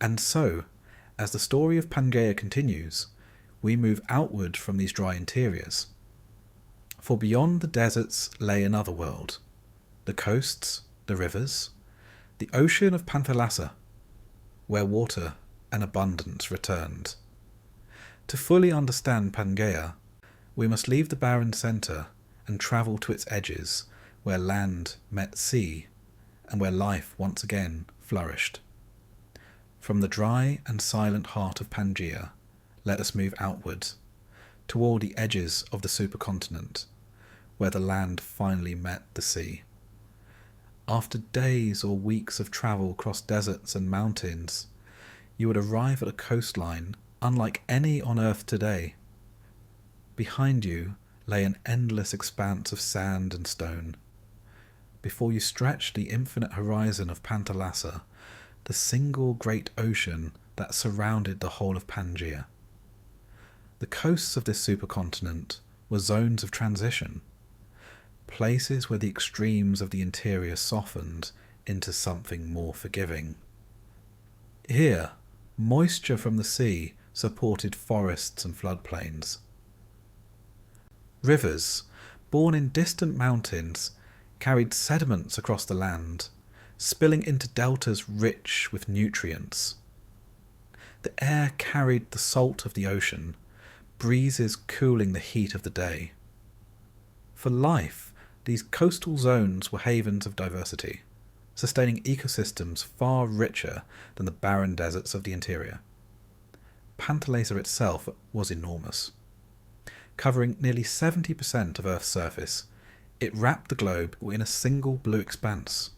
And so, as the story of Pangea continues, we move outward from these dry interiors. For beyond the deserts lay another world, the coasts, the rivers, the ocean of Panthalassa, where water and abundance returned. To fully understand Pangea, we must leave the barren centre and travel to its edges, where land met sea and where life once again flourished. From the dry and silent heart of Pangea, let us move outward, toward the edges of the supercontinent, where the land finally met the sea. After days or weeks of travel across deserts and mountains, you would arrive at a coastline unlike any on Earth today. Behind you lay an endless expanse of sand and stone. Before you stretched the infinite horizon of Panthalassa, the single great ocean that surrounded the whole of Pangea. The coasts of this supercontinent were zones of transition, places where the extremes of the interior softened into something more forgiving. Here, moisture from the sea supported forests and floodplains. Rivers, born in distant mountains, carried sediments across the land, spilling into deltas rich with nutrients. The air carried the salt of the ocean, breezes cooling the heat of the day. For life, these coastal zones were havens of diversity, sustaining ecosystems far richer than the barren deserts of the interior. Panthalassa itself was enormous. Covering nearly 70% of Earth's surface, it wrapped the globe in a single blue expanse.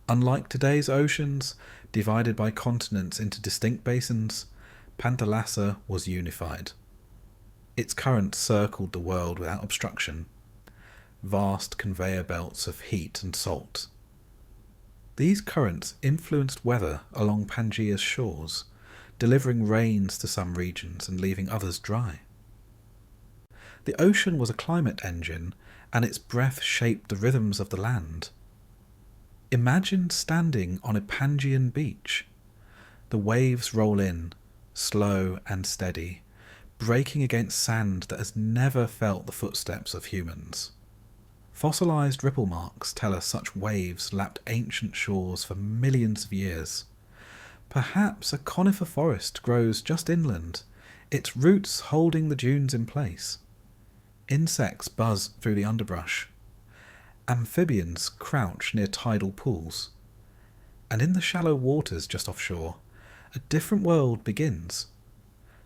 Unlike today's oceans, divided by continents into distinct basins, Panthalassa was unified. Its currents circled the world without obstruction, vast conveyor belts of heat and salt. These currents influenced weather along Pangea's shores, delivering rains to some regions and leaving others dry. The ocean was a climate engine, and its breath shaped the rhythms of the land. Imagine standing on a Pangean beach. The waves roll in, slow and steady, breaking against sand that has never felt the footsteps of humans. Fossilized ripple marks tell us such waves lapped ancient shores for millions of years. Perhaps a conifer forest grows just inland, its roots holding the dunes in place. Insects buzz through the underbrush. Amphibians crouch near tidal pools. And in the shallow waters just offshore, a different world begins.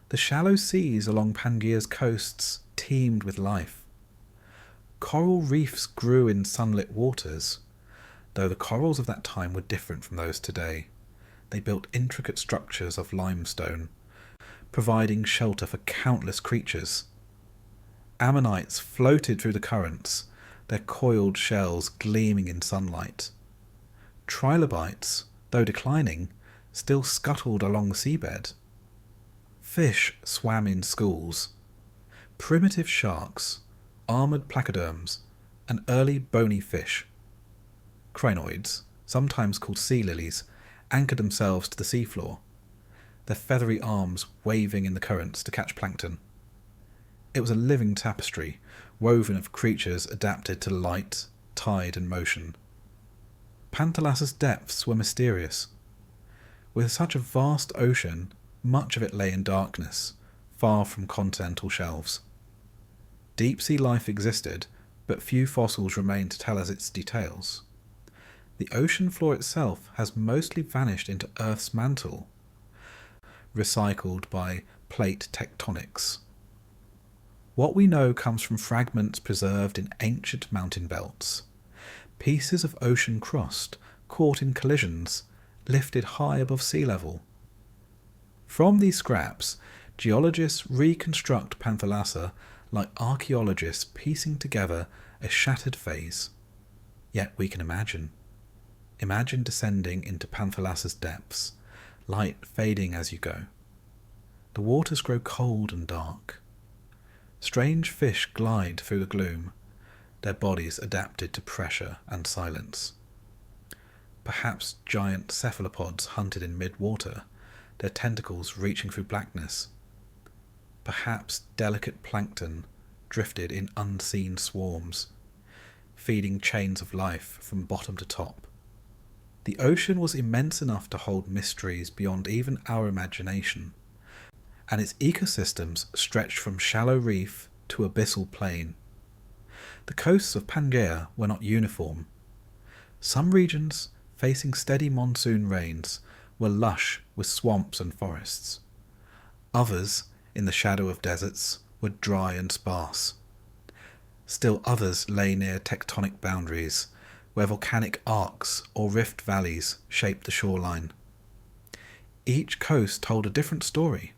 The shallow seas along Pangea's coasts teemed with life. Coral reefs grew in sunlit waters, though the corals of that time were different from those today. They built intricate structures of limestone, providing shelter for countless creatures. Ammonites floated through the currents, their coiled shells gleaming in sunlight. Trilobites, though declining, still scuttled along the seabed. Fish swam in schools. Primitive sharks, armoured placoderms, and early bony fish, crinoids, sometimes called sea lilies, anchored themselves to the seafloor, their feathery arms waving in the currents to catch plankton. It was a living tapestry, woven of creatures adapted to light, tide, and motion. Panthalassa's depths were mysterious. With such a vast ocean, much of it lay in darkness, far from continental shelves. Deep-sea life existed, but few fossils remain to tell us its details. The ocean floor itself has mostly vanished into Earth's mantle, recycled by plate tectonics. What we know comes from fragments preserved in ancient mountain belts, pieces of ocean crust caught in collisions, lifted high above sea level. From these scraps, geologists reconstruct Panthalassa like archaeologists piecing together a shattered phase. Yet we can imagine. Imagine descending into Panthalassa's depths, light fading as you go. The waters grow cold and dark. Strange fish glide through the gloom, their bodies adapted to pressure and silence. Perhaps giant cephalopods hunted in mid-water, their tentacles reaching through blackness. Perhaps delicate plankton drifted in unseen swarms, feeding chains of life from bottom to top. The ocean was immense enough to hold mysteries beyond even our imagination, and its ecosystems stretched from shallow reef to abyssal plain. The coasts of Pangea were not uniform. Some regions, facing steady monsoon rains, were lush with swamps and forests. Others, in the shadow of deserts, were dry and sparse. Still others lay near tectonic boundaries, where volcanic arcs or rift valleys shaped the shoreline. Each coast told a different story.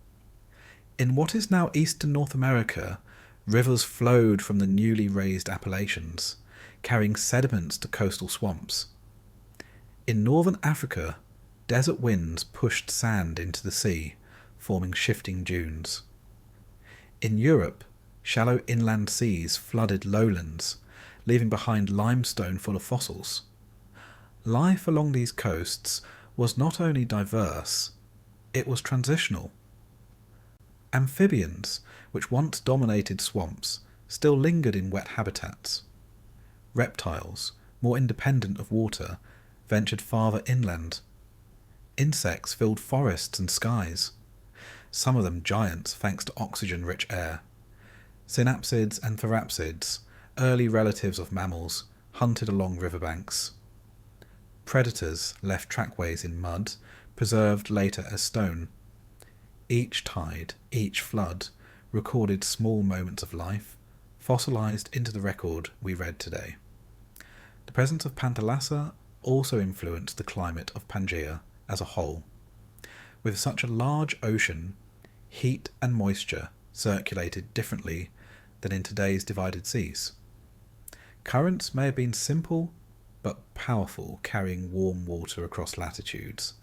In what is now eastern North America, rivers flowed from the newly raised Appalachians, carrying sediments to coastal swamps. In northern Africa, desert winds pushed sand into the sea, forming shifting dunes. In Europe, shallow inland seas flooded lowlands, leaving behind limestone full of fossils. Life along these coasts was not only diverse, it was transitional. Amphibians, which once dominated swamps, still lingered in wet habitats. Reptiles, more independent of water, ventured farther inland. Insects filled forests and skies, some of them giants thanks to oxygen-rich air. Synapsids and therapsids, early relatives of mammals, hunted along riverbanks. Predators left trackways in mud, preserved later as stone. Each tide, each flood, recorded small moments of life, fossilized into the record we read today. The presence of Panthalassa also influenced the climate of Pangea as a whole. With such a large ocean, heat and moisture circulated differently than in today's divided seas. Currents may have been simple but powerful, carrying warm water across latitudes.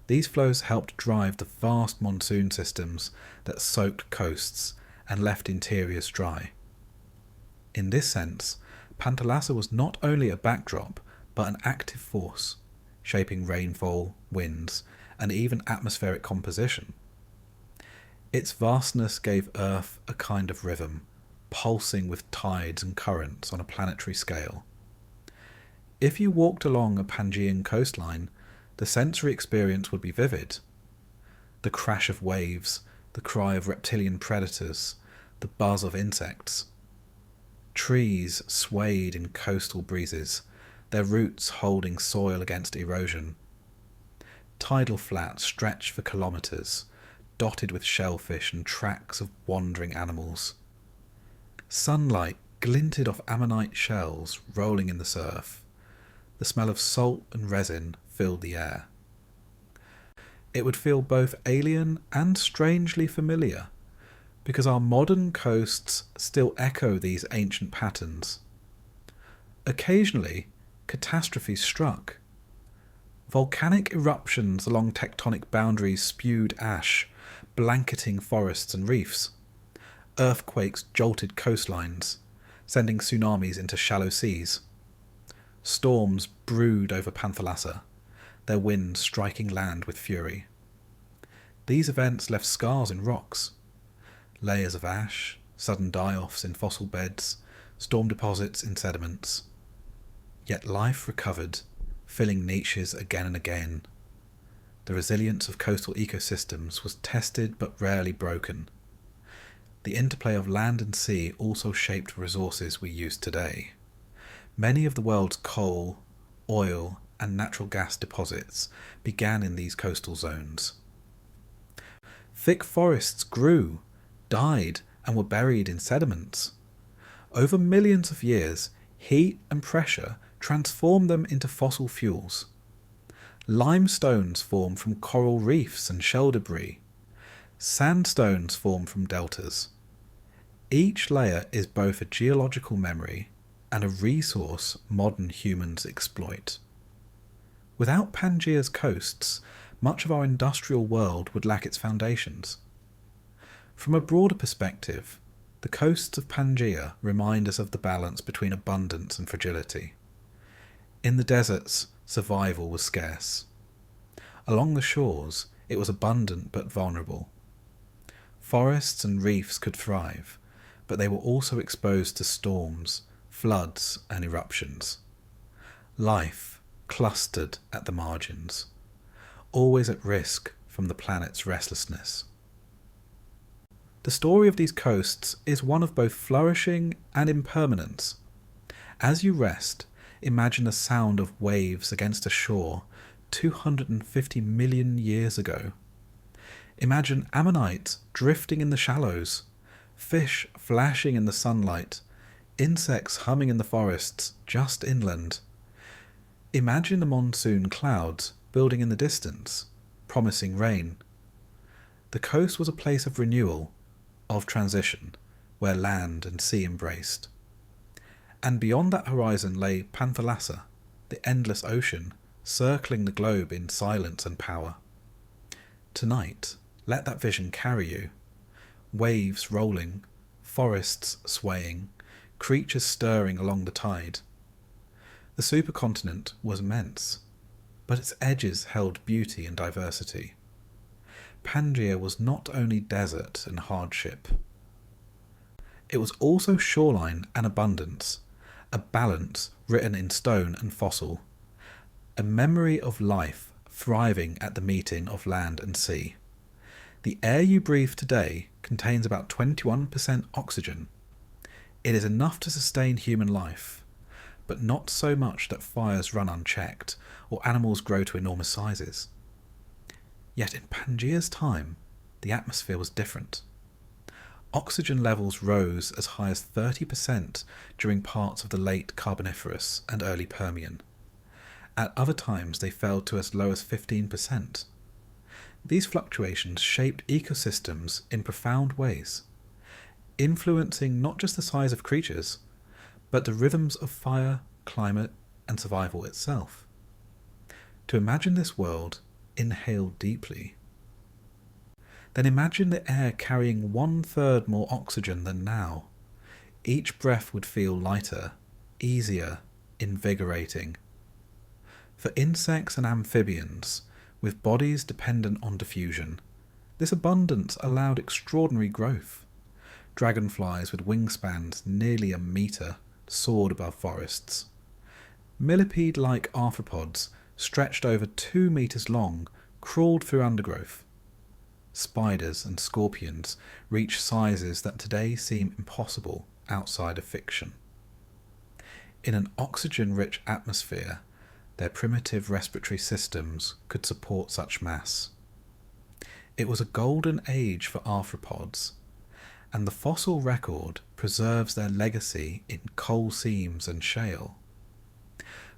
These flows helped drive the vast monsoon systems that soaked coasts and left interiors dry. In this sense, Panthalassa was not only a backdrop, but an active force, shaping rainfall, winds, and even atmospheric composition. Its vastness gave Earth a kind of rhythm, pulsing with tides and currents on a planetary scale. If you walked along a Pangean coastline, the sensory experience would be vivid. The crash of waves, the cry of reptilian predators, the buzz of insects. Trees swayed in coastal breezes, their roots holding soil against erosion. Tidal flats stretched for kilometres, dotted with shellfish and tracks of wandering animals. Sunlight glinted off ammonite shells rolling in the surf. The smell of salt and resin filled the air. It would feel both alien and strangely familiar, because our modern coasts still echo these ancient patterns. Occasionally, catastrophes struck. Volcanic eruptions along tectonic boundaries spewed ash, blanketing forests and reefs. Earthquakes jolted coastlines, sending tsunamis into shallow seas. Storms brewed over Panthalassa, their winds striking land with fury. These events left scars in rocks, layers of ash, sudden die-offs in fossil beds, storm deposits in sediments. Yet life recovered, filling niches again and again. The resilience of coastal ecosystems was tested but rarely broken. The interplay of land and sea also shaped resources we use today. Many of the world's coal, oil, and natural gas deposits began in these coastal zones. Thick forests grew, died, and were buried in sediments. Over millions of years, heat and pressure transformed them into fossil fuels. Limestones form from coral reefs and shell debris. Sandstones form from deltas. Each layer is both a geological memory and a resource modern humans exploit. Without Pangea's coasts, much of our industrial world would lack its foundations. From a broader perspective, the coasts of Pangea remind us of the balance between abundance and fragility. In the deserts, survival was scarce. Along the shores, it was abundant but vulnerable. Forests and reefs could thrive, but they were also exposed to storms, floods, and eruptions. Life clustered at the margins, always at risk from the planet's restlessness. The story of these coasts is one of both flourishing and impermanence. As you rest, imagine the sound of waves against a shore 250 million years ago. Imagine ammonite drifting in the shallows, fish flashing in the sunlight, insects humming in the forests just inland. Imagine the monsoon clouds building in the distance, promising rain. The coast was a place of renewal, of transition, where land and sea embraced. And beyond that horizon lay Panthalassa, the endless ocean, circling the globe in silence and power. Tonight, let that vision carry you. Waves rolling, forests swaying, creatures stirring along the tide. The supercontinent was immense, but its edges held beauty and diversity. Pangea was not only desert and hardship. It was also shoreline and abundance, a balance written in stone and fossil, a memory of life thriving at the meeting of land and sea. The air you breathe today contains about 21% oxygen. It is enough to sustain human life, but not so much that fires run unchecked or animals grow to enormous sizes. Yet in Pangea's time, the atmosphere was different. Oxygen levels rose as high as 30% during parts of the late Carboniferous and early Permian. At other times they fell to as low as 15%. These fluctuations shaped ecosystems in profound ways, influencing not just the size of creatures, but the rhythms of fire, climate, and survival itself. To imagine this world, inhale deeply. Then imagine the air carrying 1/3 more oxygen than now. Each breath would feel lighter, easier, invigorating. For insects and amphibians, with bodies dependent on diffusion, this abundance allowed extraordinary growth. Dragonflies with wingspans nearly a metre soared above forests. Millipede-like arthropods, stretched over 2 meters long, crawled through undergrowth. Spiders and scorpions reached sizes that today seem impossible outside of fiction. In an oxygen-rich atmosphere, their primitive respiratory systems could support such mass. It was a golden age for arthropods, and the fossil record preserves their legacy in coal seams and shale.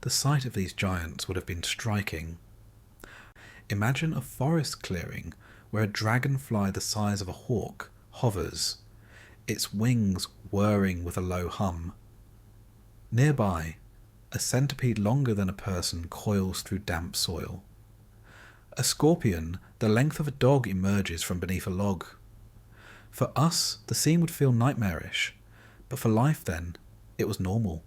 The sight of these giants would have been striking. Imagine a forest clearing where a dragonfly the size of a hawk hovers, its wings whirring with a low hum. Nearby, a centipede longer than a person coils through damp soil. A scorpion the length of a dog emerges from beneath a log. For us, the scene would feel nightmarish, but for life then, it was normal.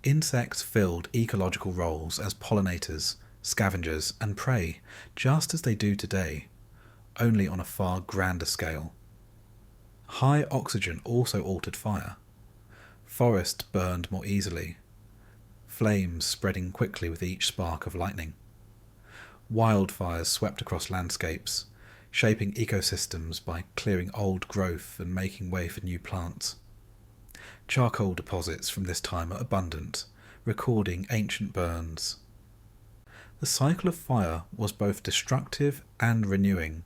Insects filled ecological roles as pollinators, scavengers, and prey, just as they do today, only on a far grander scale. High oxygen also altered fire. Forests burned more easily, flames spreading quickly with each spark of lightning. Wildfires swept across landscapes, shaping ecosystems by clearing old growth and making way for new plants. Charcoal deposits from this time are abundant, recording ancient burns. The cycle of fire was both destructive and renewing,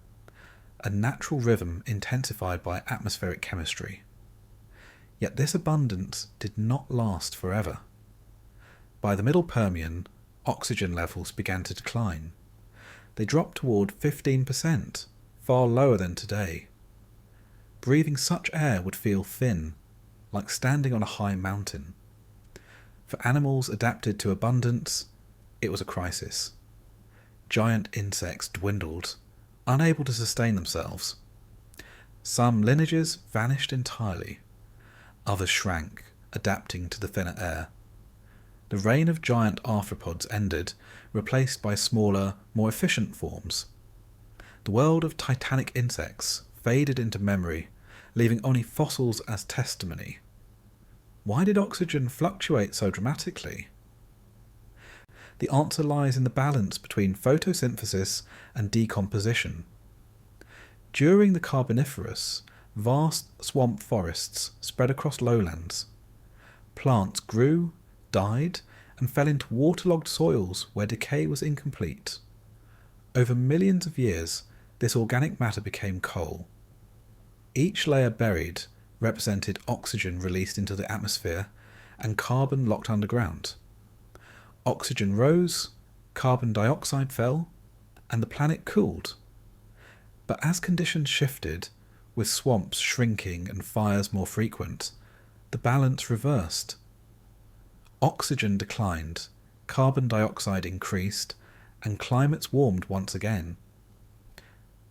a natural rhythm intensified by atmospheric chemistry. Yet this abundance did not last forever. By the Middle Permian, oxygen levels began to decline. They dropped toward 15%, far lower than today. Breathing such air would feel thin, like standing on a high mountain. For animals adapted to abundance, it was a crisis. Giant insects dwindled, unable to sustain themselves. Some lineages vanished entirely. Others shrank, adapting to the thinner air. The reign of giant arthropods ended, replaced by smaller, more efficient forms. The world of titanic insects faded into memory, leaving only fossils as testimony. Why did oxygen fluctuate so dramatically? The answer lies in the balance between photosynthesis and decomposition. During the Carboniferous, vast swamp forests spread across lowlands. Plants grew, died, and fell into waterlogged soils where decay was incomplete. Over millions of years, this organic matter became coal. Each layer buried represented oxygen released into the atmosphere and carbon locked underground. Oxygen rose, carbon dioxide fell, and the planet cooled. But as conditions shifted, with swamps shrinking and fires more frequent, the balance reversed. Oxygen declined, carbon dioxide increased, and climates warmed once again.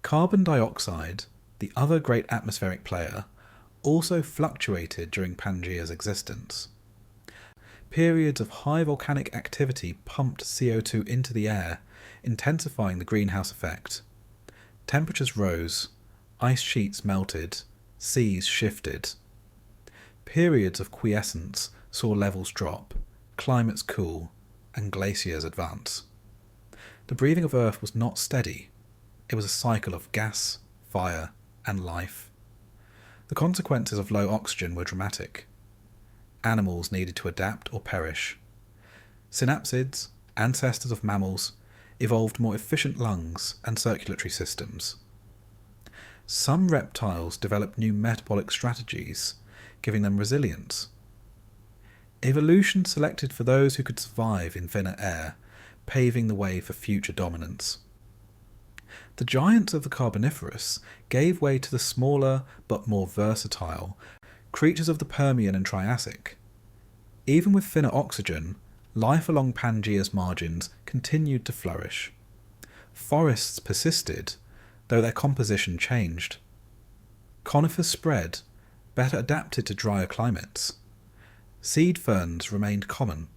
Carbon dioxide, the other great atmospheric player, also fluctuated during Pangea's existence. Periods of high volcanic activity pumped CO2 into the air, intensifying the greenhouse effect. Temperatures rose, ice sheets melted, seas shifted. Periods of quiescence saw levels drop, climates cool, and glaciers advance. The breathing of Earth was not steady. It was a cycle of gas, fire, and life. The consequences of low oxygen were dramatic. Animals needed to adapt or perish. Synapsids, ancestors of mammals, evolved more efficient lungs and circulatory systems. Some reptiles developed new metabolic strategies, giving them resilience. Evolution selected for those who could survive in thinner air, paving the way for future dominance. The giants of the Carboniferous gave way to the smaller but more versatile creatures of the Permian and Triassic. Even with thinner oxygen, life along Pangea's margins continued to flourish. Forests persisted, though their composition changed. Conifers spread, better adapted to drier climates. Seed ferns remained common.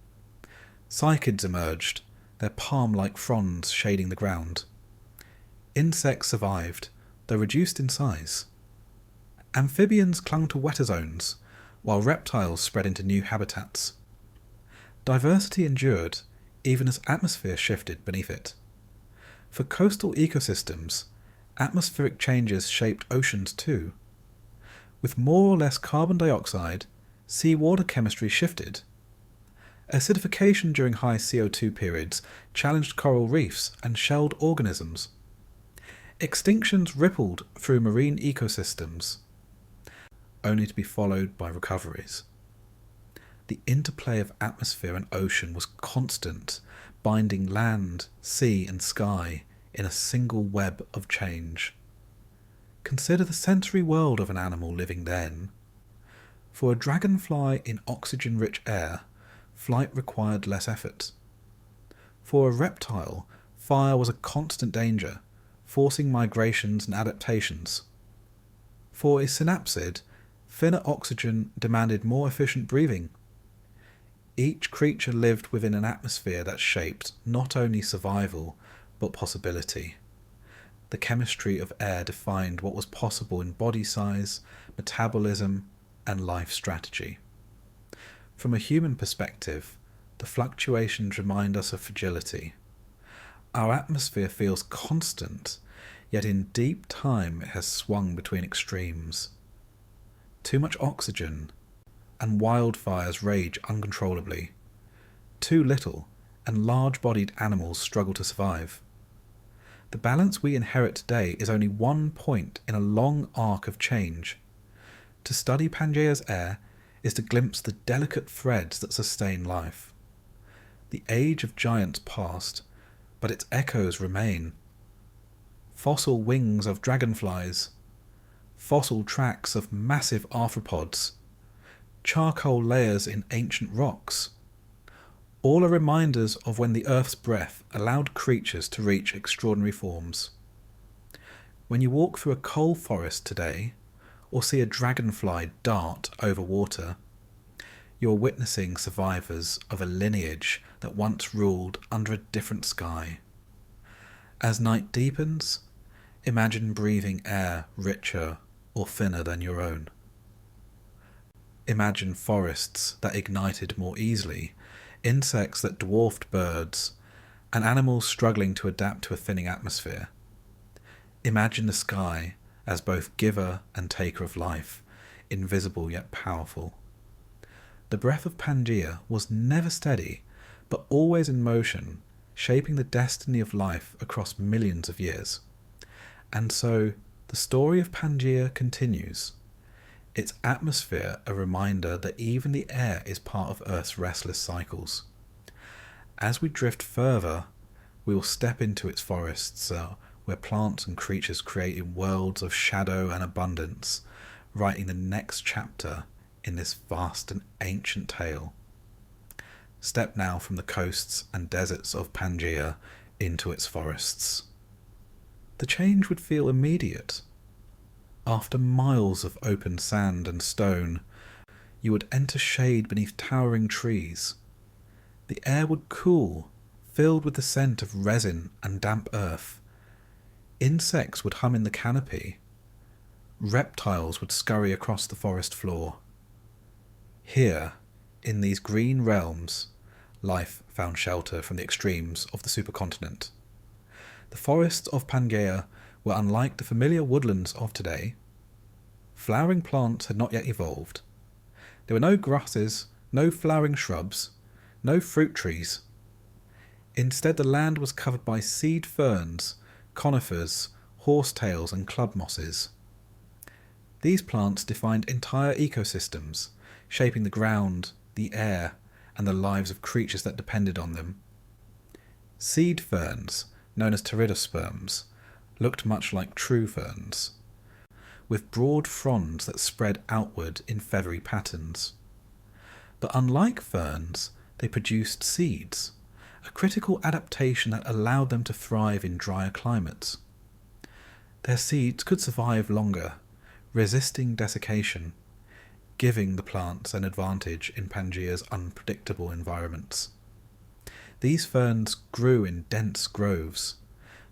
Cycads emerged, their palm-like fronds shading the ground. Insects survived, though reduced in size. Amphibians clung to wetter zones, while reptiles spread into new habitats. Diversity endured, even as atmosphere shifted beneath it. For coastal ecosystems, atmospheric changes shaped oceans too. With more or less carbon dioxide, seawater chemistry shifted. Acidification during high CO2 periods challenged coral reefs and shelled organisms. Extinctions rippled through marine ecosystems, only to be followed by recoveries. The The interplay of atmosphere and ocean was constant, binding land, sea and sky in a single web of change. Consider the sensory world of an animal living then. For a dragonfly in oxygen-rich air, flight required less effort. For a reptile, fire was a constant danger, forcing migrations and adaptations. For a synapsid, thinner oxygen demanded more efficient breathing. Each creature lived within an atmosphere that shaped not only survival, but possibility. The chemistry of air defined what was possible in body size, metabolism, and life strategy. From a human perspective, the fluctuations remind us of fragility. Our atmosphere feels constant, yet in deep time it has swung between extremes. Too much oxygen, and wildfires rage uncontrollably. Too little, and large-bodied animals struggle to survive. The balance we inherit today is only one point in a long arc of change. To study Pangea's air is to glimpse the delicate threads that sustain life. The age of giants passed, but its echoes remain. Fossil wings of dragonflies, fossil tracks of massive arthropods, charcoal layers in ancient rocks. All are reminders of when the Earth's breath allowed creatures to reach extraordinary forms. When you walk through a coal forest today, or see a dragonfly dart over water, you are witnessing survivors of a lineage that once ruled under a different sky. As night deepens, imagine breathing air richer or thinner than your own. Imagine forests that ignited more easily, insects that dwarfed birds, and animals struggling to adapt to a thinning atmosphere. Imagine the sky as both giver and taker of life, invisible yet powerful. The breath of Pangea was never steady, but always in motion, shaping the destiny of life across millions of years. And so, the story of Pangea continues, its atmosphere a reminder that even the air is part of Earth's restless cycles. As we drift further, we will step into its forests, where plants and creatures create in worlds of shadow and abundance, writing the next chapter in this vast and ancient tale. Step now from the coasts and deserts of Pangea into its forests. The change would feel immediate. After miles of open sand and stone, you would enter shade beneath towering trees. The air would cool, filled with the scent of resin and damp earth. Insects would hum in the canopy. Reptiles would scurry across the forest floor. Here, in these green realms, life found shelter from the extremes of the supercontinent. The forests of Pangea were unlike the familiar woodlands of today. Flowering plants had not yet evolved. There were no grasses, no flowering shrubs, no fruit trees. Instead, the land was covered by seed ferns, conifers, horsetails and club mosses. These plants defined entire ecosystems, shaping the ground, the air, and the lives of creatures that depended on them. Seed ferns, known as pteridosperms, looked much like true ferns, with broad fronds that spread outward in feathery patterns. But unlike ferns, they produced seeds, a critical adaptation that allowed them to thrive in drier climates. Their seeds could survive longer, resisting desiccation, giving the plants an advantage in Pangea's unpredictable environments. These ferns grew in dense groves,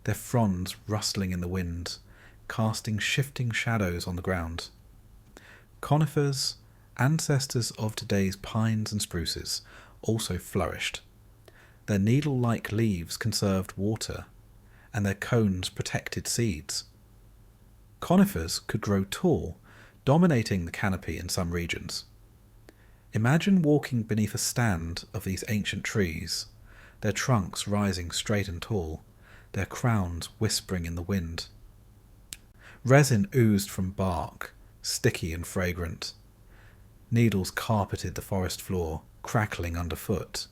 their fronds rustling in the wind, casting shifting shadows on the ground. Conifers, ancestors of today's pines and spruces, also flourished. Their needle-like leaves conserved water, and their cones protected seeds. Conifers could grow tall, dominating the canopy in some regions. Imagine walking beneath a stand of these ancient trees, their trunks rising straight and tall, their crowns whispering in the wind. Resin oozed from bark, sticky and fragrant. Needles carpeted the forest floor, crackling underfoot.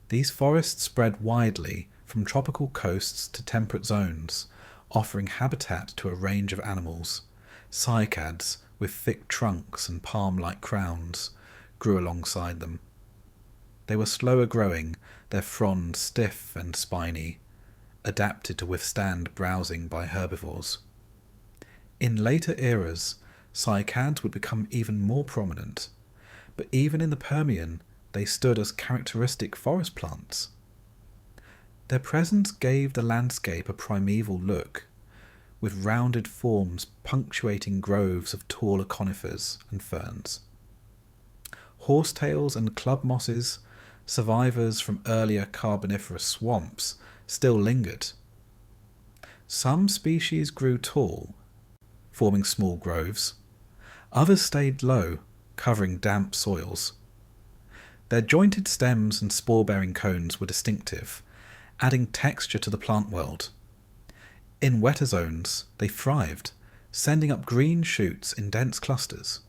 These forests spread widely from tropical coasts to temperate zones, offering habitat to a range of animals. Cycads with thick trunks and palm-like crowns grew alongside them. They were slower growing, their fronds stiff and spiny, adapted to withstand browsing by herbivores. In later eras, cycads would become even more prominent, but even in the Permian, they stood as characteristic forest plants. Their presence gave the landscape a primeval look, with rounded forms punctuating groves of taller conifers and ferns. Horsetails and club mosses, survivors from earlier Carboniferous swamps, still lingered. Some species grew tall, forming small groves. Others stayed low, covering damp soils. Their jointed stems and spore-bearing cones were distinctive, adding texture to the plant world. In wetter zones, they thrived, sending up green shoots in dense clusters.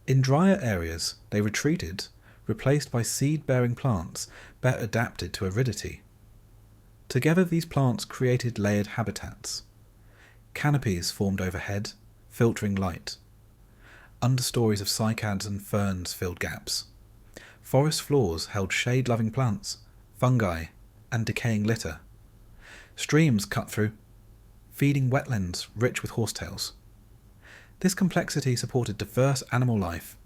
In drier areas, they retreated, replaced by seed-bearing plants better adapted to aridity. Together these plants created layered habitats. Canopies formed overhead, filtering light. Understories of cycads and ferns filled gaps. Forest floors held shade-loving plants, fungi, and decaying litter. Streams cut through, feeding wetlands rich with horsetails. This complexity supported diverse animal life.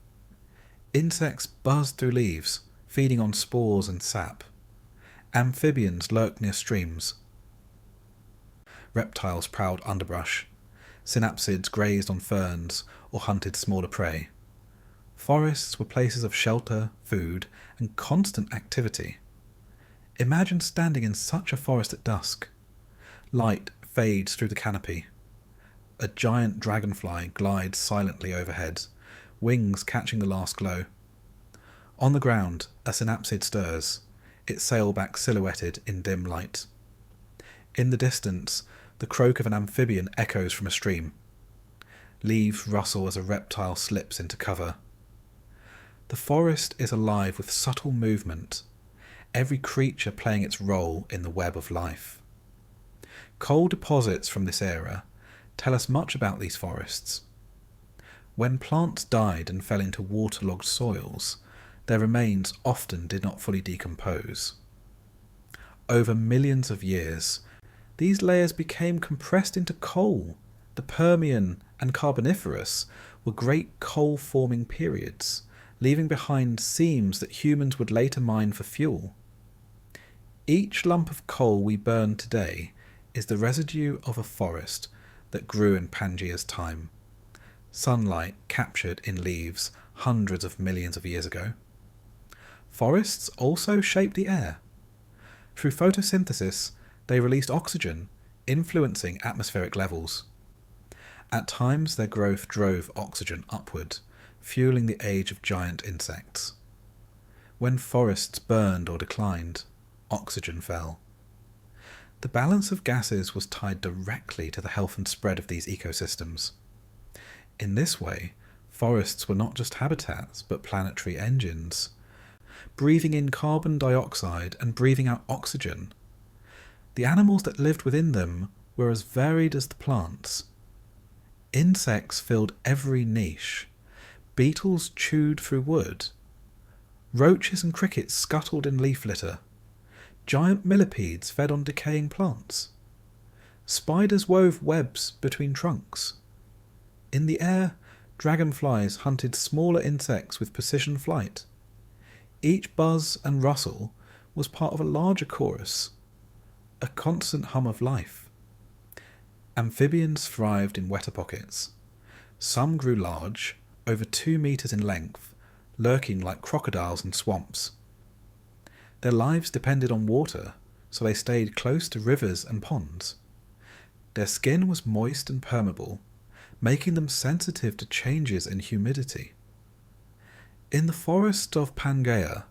Insects buzzed through leaves, feeding on spores and sap. Amphibians lurked near streams. Reptiles prowled underbrush. Synapsids grazed on ferns or hunted smaller prey. Forests were places of shelter, food, and constant activity. Imagine standing in such a forest at dusk. Light fades through the canopy. A giant dragonfly glides silently overhead, wings catching the last glow. On the ground, a synapsid stirs, its sailback silhouetted in dim light. In the distance, the croak of an amphibian echoes from a stream. Leaves rustle as a reptile slips into cover. The forest is alive with subtle movement, every creature playing its role in the web of life. Coal deposits from this era tell us much about these forests. When plants died and fell into waterlogged soils, their remains often did not fully decompose. Over millions of years, these layers became compressed into coal. The Permian and Carboniferous were great coal-forming periods, leaving behind seams that humans would later mine for fuel. Each lump of coal we burn today is the residue of a forest that grew in Pangea's time. Sunlight captured in leaves hundreds of millions of years ago. Forests also shaped the air. Through photosynthesis, they released oxygen, influencing atmospheric levels. At times their growth drove oxygen upward, fueling the age of giant insects. When forests burned or declined, oxygen fell. The balance of gases was tied directly to the health and spread of these ecosystems. In this way, forests were not just habitats, but planetary engines, breathing in carbon dioxide and breathing out oxygen. The animals that lived within them were as varied as the plants. Insects filled every niche. Beetles chewed through wood. Roaches and crickets scuttled in leaf litter. Giant millipedes fed on decaying plants. Spiders wove webs between trunks. In the air, dragonflies hunted smaller insects with precision flight. Each buzz and rustle was part of a larger chorus, a constant hum of life. Amphibians thrived in wetter pockets. Some grew large, over 2 meters in length, lurking like crocodiles in swamps. Their lives depended on water, so they stayed close to rivers and ponds. Their skin was moist and permeable, making them sensitive to changes in humidity. In the forest of Pangea,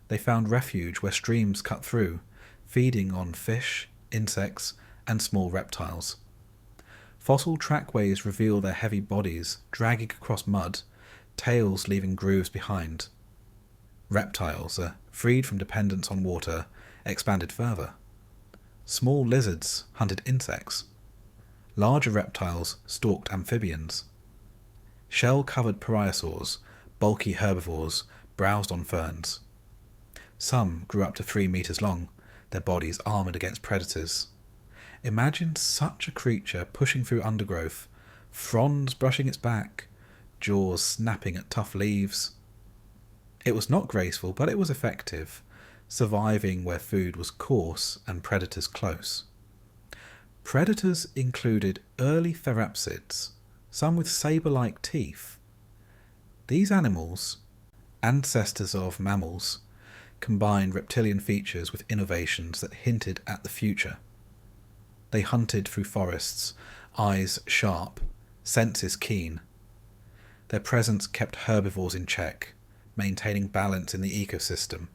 they found refuge where streams cut through, feeding on fish, insects, and small reptiles. Fossil trackways reveal their heavy bodies dragging across mud, tails leaving grooves behind. Reptiles, freed from dependence on water, expanded further. Small lizards hunted insects. Larger reptiles stalked amphibians. Shell-covered pariasaurs, bulky herbivores, browsed on ferns. Some grew up to 3 meters long, their bodies armoured against predators. Imagine such a creature pushing through undergrowth, fronds brushing its back, jaws snapping at tough leaves. It was not graceful, but it was effective, surviving where food was coarse and predators close. Predators included early therapsids, some with saber-like teeth. These animals, ancestors of mammals, combined reptilian features with innovations that hinted at the future. They hunted through forests, eyes sharp, senses keen. Their presence kept herbivores in check, maintaining balance in the ecosystem.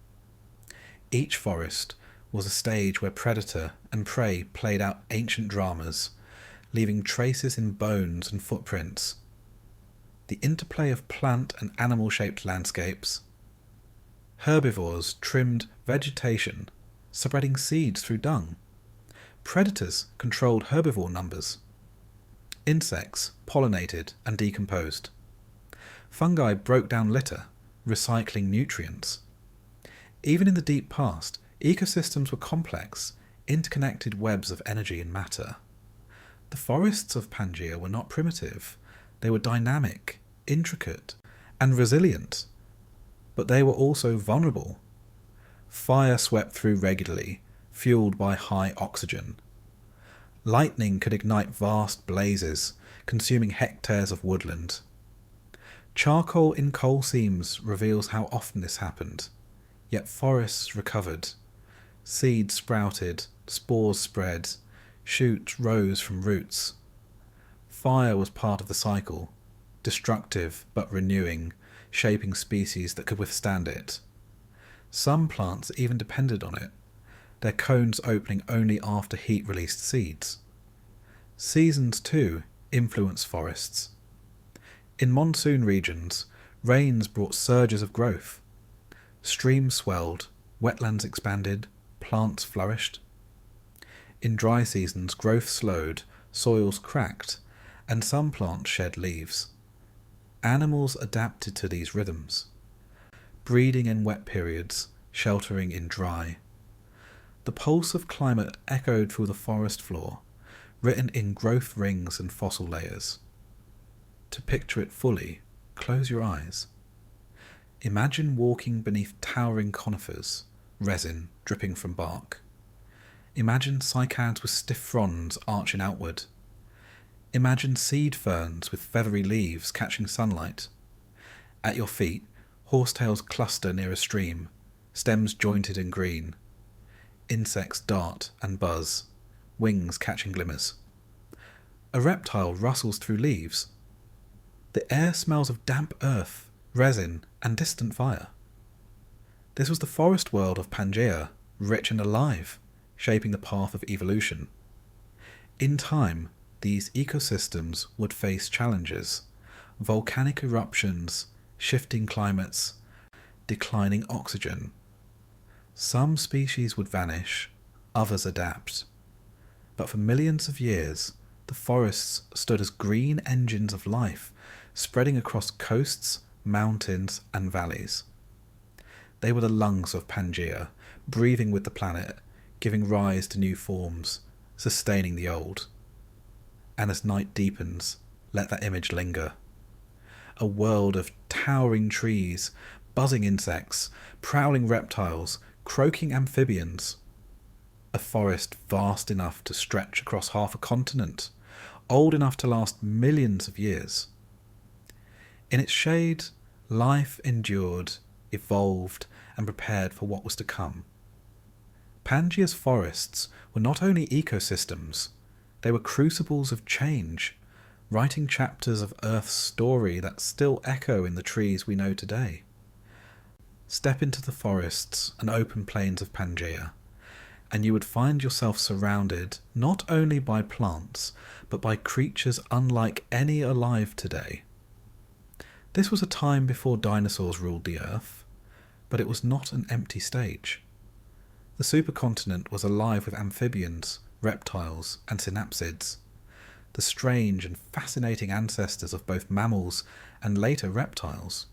Each forest was a stage where predator and prey played out ancient dramas, leaving traces in bones and footprints. The interplay of plant and animal-shaped landscapes. Herbivores trimmed vegetation, spreading seeds through dung. Predators controlled herbivore numbers. Insects pollinated and decomposed. Fungi broke down litter, recycling nutrients. Even in the deep past, ecosystems were complex, interconnected webs of energy and matter. The forests of Pangea were not primitive. They were dynamic, intricate, and resilient. But they were also vulnerable. Fire swept through regularly, fueled by high oxygen. Lightning could ignite vast blazes, consuming hectares of woodland. Charcoal in coal seams reveals how often this happened, yet forests recovered. Seeds sprouted, spores spread, shoots rose from roots. Fire was part of the cycle, destructive but renewing, shaping species that could withstand it. Some plants even depended on it, their cones opening only after heat released seeds. Seasons, too, influence forests. In monsoon regions, rains brought surges of growth. Streams swelled, wetlands expanded, plants flourished. In dry seasons, growth slowed, soils cracked, and some plants shed leaves. Animals adapted to these rhythms, breeding in wet periods, sheltering in dry. The pulse of climate echoed through the forest floor, written in growth rings and fossil layers. To picture it fully, close your eyes. Imagine walking beneath towering conifers, resin dripping from bark. Imagine cycads with stiff fronds arching outward. Imagine seed ferns with feathery leaves catching sunlight. At your feet, horsetails cluster near a stream, stems jointed and green. Insects dart and buzz, wings catching glimmers. A reptile rustles through leaves. The air smells of damp earth, resin, and distant fire. This was the forest world of Pangea, rich and alive, shaping the path of evolution. In time, these ecosystems would face challenges: volcanic eruptions, shifting climates, declining oxygen. Some species would vanish, others adapt. But for millions of years, the forests stood as green engines of life, spreading across coasts, mountains, and valleys. They were the lungs of Pangea, breathing with the planet, giving rise to new forms, sustaining the old. And as night deepens, let that image linger. A world of towering trees, buzzing insects, prowling reptiles, croaking amphibians. A forest vast enough to stretch across half a continent, old enough to last millions of years. In its shade, life endured, evolved, and prepared for what was to come. Pangea's forests were not only ecosystems, they were crucibles of change, writing chapters of Earth's story that still echo in the trees we know today. Step into the forests and open plains of Pangea, and you would find yourself surrounded not only by plants, but by creatures unlike any alive today. This was a time before dinosaurs ruled the earth. But it was not an empty stage. The supercontinent was alive with amphibians, reptiles, and synapsids, the strange and fascinating ancestors of both mammals and later reptiles.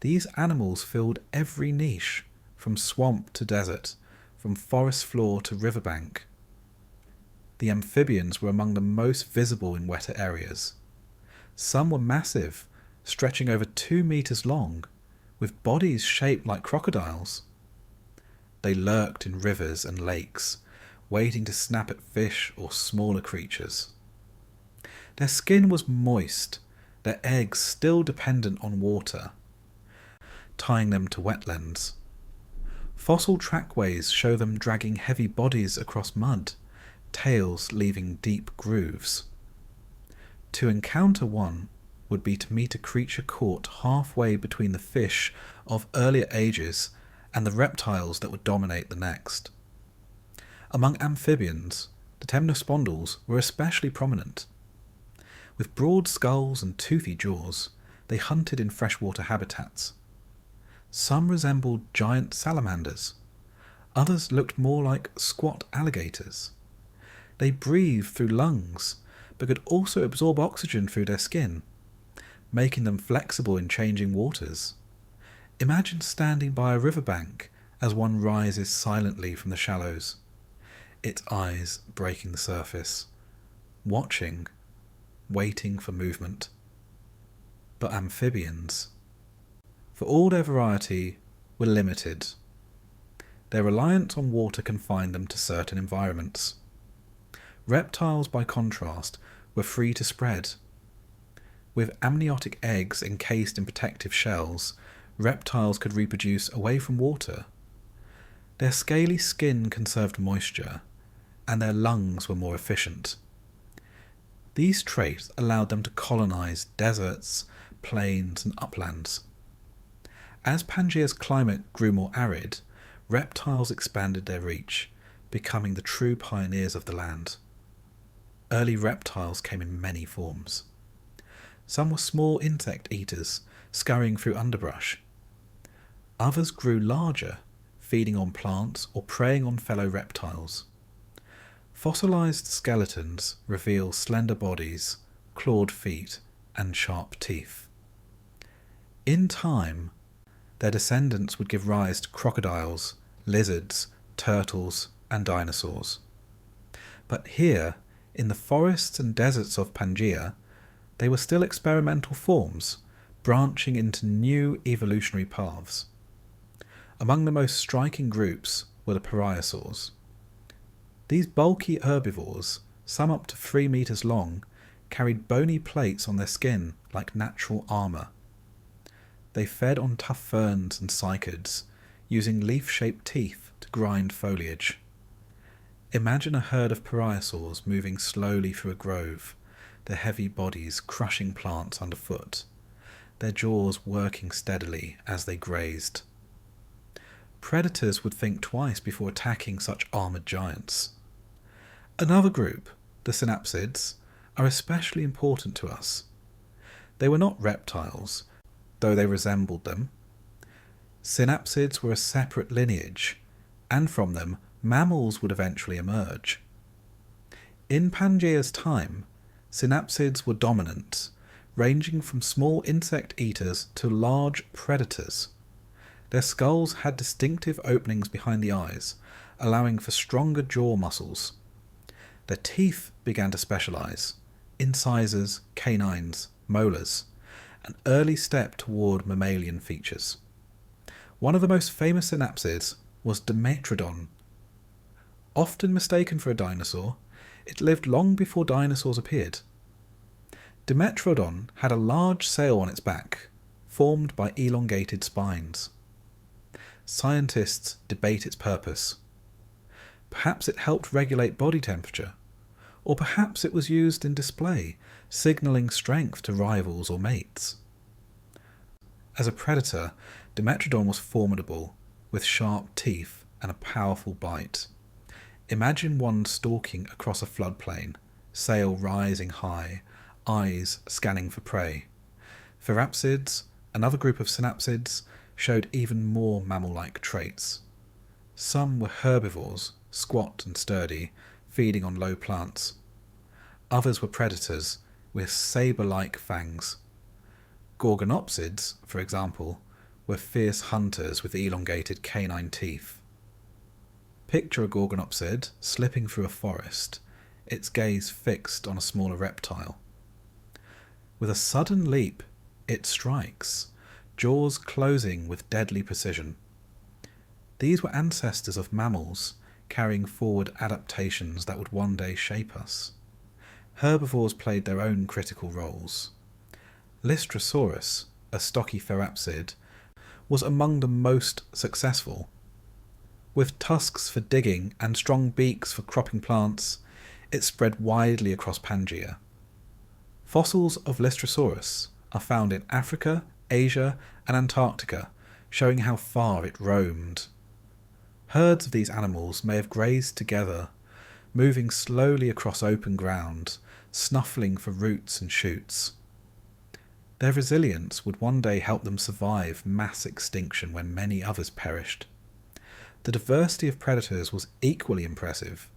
These animals filled every niche, from swamp to desert, from forest floor to riverbank. The amphibians were among the most visible in wetter areas. Some were massive, stretching over 2 meters long, with bodies shaped like crocodiles. They lurked in rivers and lakes, waiting to snap at fish or smaller creatures. Their skin was moist, their eggs still dependent on water, tying them to wetlands. Fossil trackways show them dragging heavy bodies across mud, tails leaving deep grooves. To encounter one would be to meet a creature caught halfway between the fish of earlier ages and the reptiles that would dominate the next. Among amphibians, the temnospondyls were especially prominent. With broad skulls and toothy jaws, they hunted in freshwater habitats. Some resembled giant salamanders. Others looked more like squat alligators. They breathed through lungs, but could also absorb oxygen through their skin, making them flexible in changing waters. Imagine standing by a riverbank as one rises silently from the shallows, its eyes breaking the surface, watching, waiting for movement. But amphibians, for all their variety, were limited. Their reliance on water confined them to certain environments. Reptiles, by contrast, were free to spread. With amniotic eggs encased in protective shells, reptiles could reproduce away from water. Their scaly skin conserved moisture, and their lungs were more efficient. These traits allowed them to colonize deserts, plains, and uplands. As Pangea's climate grew more arid, reptiles expanded their reach, becoming the true pioneers of the land. Early reptiles came in many forms. Some were small insect eaters, scurrying through underbrush. Others grew larger, feeding on plants or preying on fellow reptiles. Fossilized skeletons reveal slender bodies, clawed feet, and sharp teeth. In time, their descendants would give rise to crocodiles, lizards, turtles, and dinosaurs. But here, in the forests and deserts of Pangea, they were still experimental forms, branching into new evolutionary paths. Among the most striking groups were the pariasaurs. These bulky herbivores, some up to 3 meters long, carried bony plates on their skin like natural armor. They fed on tough ferns and cycads, using leaf-shaped teeth to grind foliage. Imagine a herd of pariasaurs moving slowly through a grove, their heavy bodies crushing plants underfoot, their jaws working steadily as they grazed. Predators would think twice before attacking such armoured giants. Another group, the synapsids, are especially important to us. They were not reptiles, though they resembled them. Synapsids were a separate lineage, and from them mammals would eventually emerge. In Pangea's time, synapsids were dominant, ranging from small insect eaters to large predators. Their skulls had distinctive openings behind the eyes, allowing for stronger jaw muscles. Their teeth began to specialize: incisors, canines, molars, an early step toward mammalian features. One of the most famous synapsids was Dimetrodon. Often mistaken for a dinosaur, it lived long before dinosaurs appeared. Dimetrodon had a large sail on its back, formed by elongated spines. Scientists debate its purpose. Perhaps it helped regulate body temperature, or perhaps it was used in display, signalling strength to rivals or mates. As a predator, Dimetrodon was formidable, with sharp teeth and a powerful bite. Imagine one stalking across a floodplain, sail rising high, eyes scanning for prey. Therapsids, another group of synapsids, showed even more mammal-like traits. Some were herbivores, squat and sturdy, feeding on low plants. Others were predators, with saber-like fangs. Gorgonopsids, for example, were fierce hunters with elongated canine teeth. Picture a gorgonopsid slipping through a forest, its gaze fixed on a smaller reptile. With a sudden leap, it strikes, jaws closing with deadly precision. These were ancestors of mammals, carrying forward adaptations that would one day shape us. Herbivores played their own critical roles. Lystrosaurus, a stocky therapsid, was among the most successful. With tusks for digging and strong beaks for cropping plants, it spread widely across Pangea. Fossils of Lystrosaurus are found in Africa, Asia, and Antarctica, showing how far it roamed. Herds of these animals may have grazed together, moving slowly across open ground, snuffling for roots and shoots. Their resilience would one day help them survive mass extinction when many others perished. The diversity of predators was equally impressive.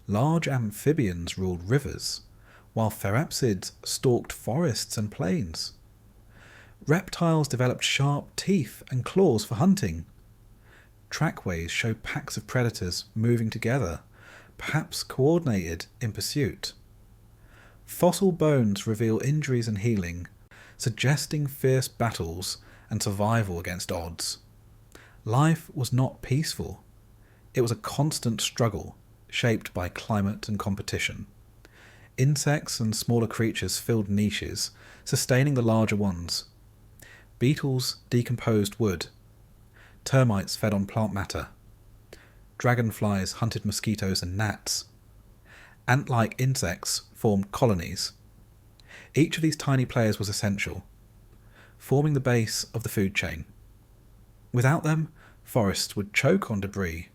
Large amphibians ruled rivers, while therapsids stalked forests and plains. Reptiles developed sharp teeth and claws for hunting. Trackways show packs of predators moving together, perhaps coordinated in pursuit. Fossil bones reveal injuries and healing, suggesting fierce battles and survival against odds. Life was not peaceful. It was a constant struggle, shaped by climate and competition. Insects and smaller creatures filled niches, sustaining the larger ones. Beetles decomposed wood. Termites fed on plant matter. Dragonflies hunted mosquitoes and gnats. Ant-like insects formed colonies. Each of these tiny players was essential, forming the base of the food chain. Without them, forests would choke on debris,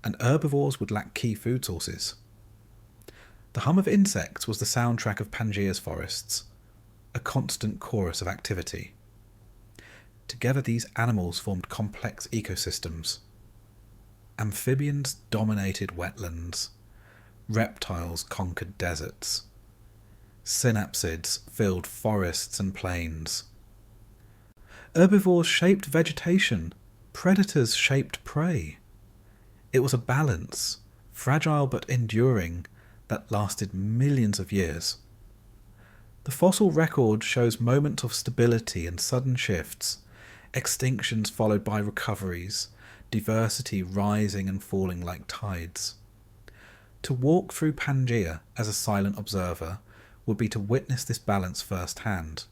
and herbivores would lack key food sources. The hum of insects was the soundtrack of Pangea's forests, a constant chorus of activity. Together these animals formed complex ecosystems. Amphibians dominated wetlands. Reptiles conquered deserts. Synapsids filled forests and plains. Herbivores shaped vegetation. Predators shaped prey. It was a balance, fragile but enduring, that lasted millions of years. The fossil record shows moments of stability and sudden shifts, extinctions followed by recoveries, diversity rising and falling like tides. To walk through Pangea as a silent observer would be to witness this balance firsthand.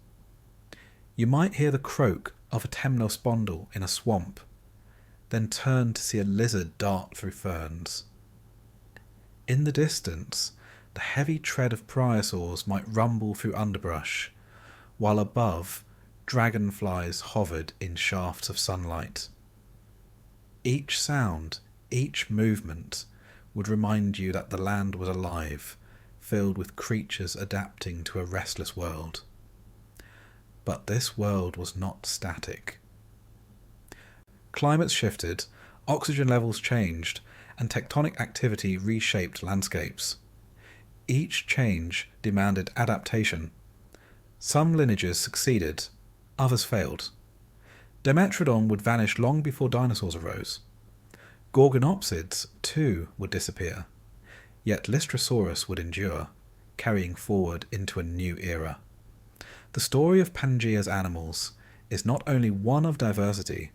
You might hear the croak of a temnospondyl in a swamp, then turn to see a lizard dart through ferns. In the distance, the heavy tread of pliosaurs might rumble through underbrush, while above, dragonflies hovered in shafts of sunlight. Each sound, each movement, would remind you that the land was alive, filled with creatures adapting to a restless world. But this world was not static. Climates shifted, oxygen levels changed, and tectonic activity reshaped landscapes. Each change demanded adaptation. Some lineages succeeded, others failed. Dimetrodon would vanish long before dinosaurs arose. Gorgonopsids, too, would disappear. Yet Lystrosaurus would endure, carrying forward into a new era. The story of Pangea's animals is not only one of diversity,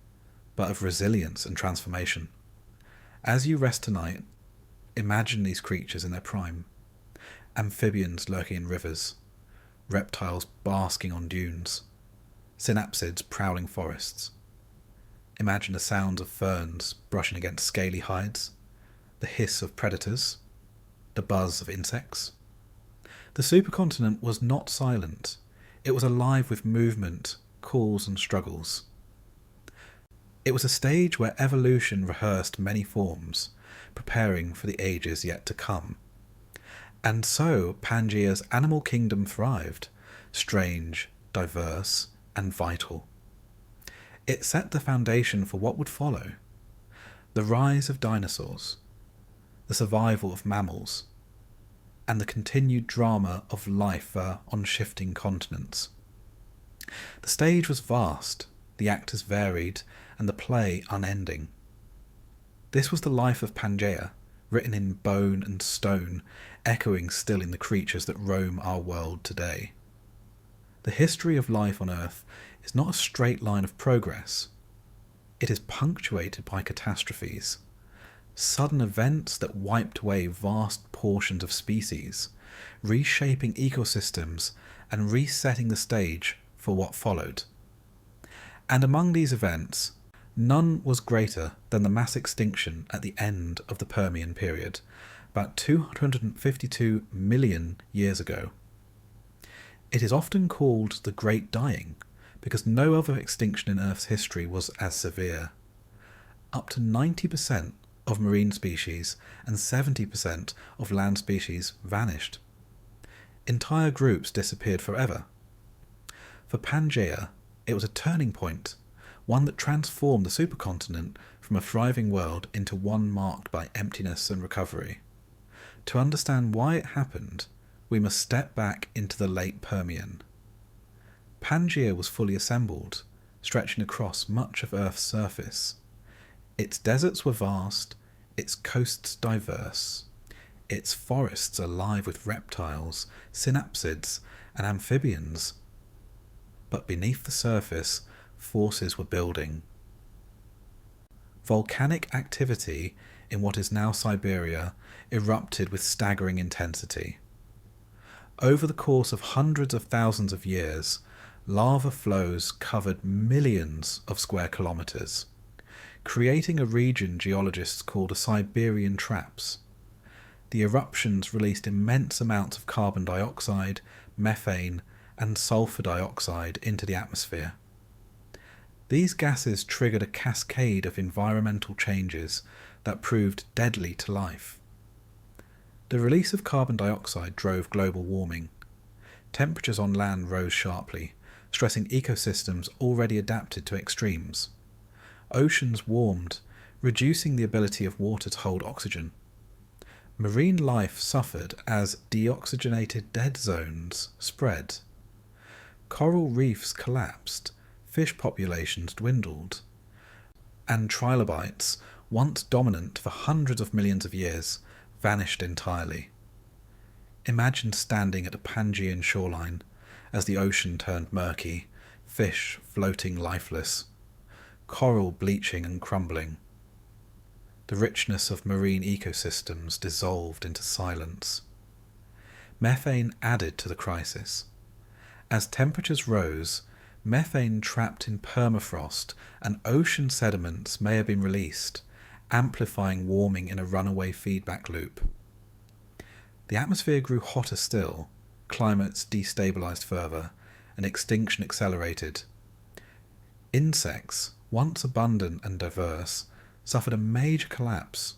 but of resilience and transformation. As you rest tonight, imagine these creatures in their prime. Amphibians lurking in rivers, reptiles basking on dunes, synapsids prowling forests. Imagine the sounds of ferns brushing against scaly hides, the hiss of predators, the buzz of insects. The supercontinent was not silent. It was alive with movement, calls and struggles. It was a stage where evolution rehearsed many forms, preparing for the ages yet to come. And so Pangea's animal kingdom thrived, strange, diverse, and vital. It set the foundation for what would follow: the rise of dinosaurs, the survival of mammals, and the continued drama of life on shifting continents. The stage was vast, the actors varied, and the play unending. This was the life of Pangea, written in bone and stone, echoing still in the creatures that roam our world today. The history of life on Earth is not a straight line of progress. It is punctuated by catastrophes, sudden events that wiped away vast portions of species, reshaping ecosystems and resetting the stage for what followed. And among these events, none was greater than the mass extinction at the end of the Permian period, about 252 million years ago. It is often called the Great Dying because no other extinction in Earth's history was as severe. Up to 90% of marine species and 70% of land species vanished. Entire groups disappeared forever. For Pangea, it was a turning point, one that transformed the supercontinent from a thriving world into one marked by emptiness and recovery. To understand why it happened, we must step back into the late Permian. Pangea was fully assembled, stretching across much of Earth's surface. Its deserts were vast, its coasts diverse, its forests alive with reptiles, synapsids, and amphibians. But beneath the surface, forces were building. Volcanic activity in what is now Siberia erupted with staggering intensity. Over the course of hundreds of thousands of years, lava flows covered millions of square kilometers, creating a region geologists call the Siberian Traps. The eruptions released immense amounts of carbon dioxide, methane, and sulfur dioxide into the atmosphere. These gases triggered a cascade of environmental changes that proved deadly to life. The release of carbon dioxide drove global warming. Temperatures on land rose sharply, stressing ecosystems already adapted to extremes. Oceans warmed, reducing the ability of water to hold oxygen. Marine life suffered as deoxygenated dead zones spread. Coral reefs collapsed, fish populations dwindled, and trilobites, once dominant for hundreds of millions of years, vanished entirely. Imagine standing at a Pangean shoreline as the ocean turned murky, fish floating lifeless, coral bleaching and crumbling. The richness of marine ecosystems dissolved into silence. Methane added to the crisis. As temperatures rose, methane trapped in permafrost and ocean sediments may have been released, amplifying warming in a runaway feedback loop. The atmosphere grew hotter still, climates destabilized further, and extinction accelerated. Insects, once abundant and diverse, suffered a major collapse,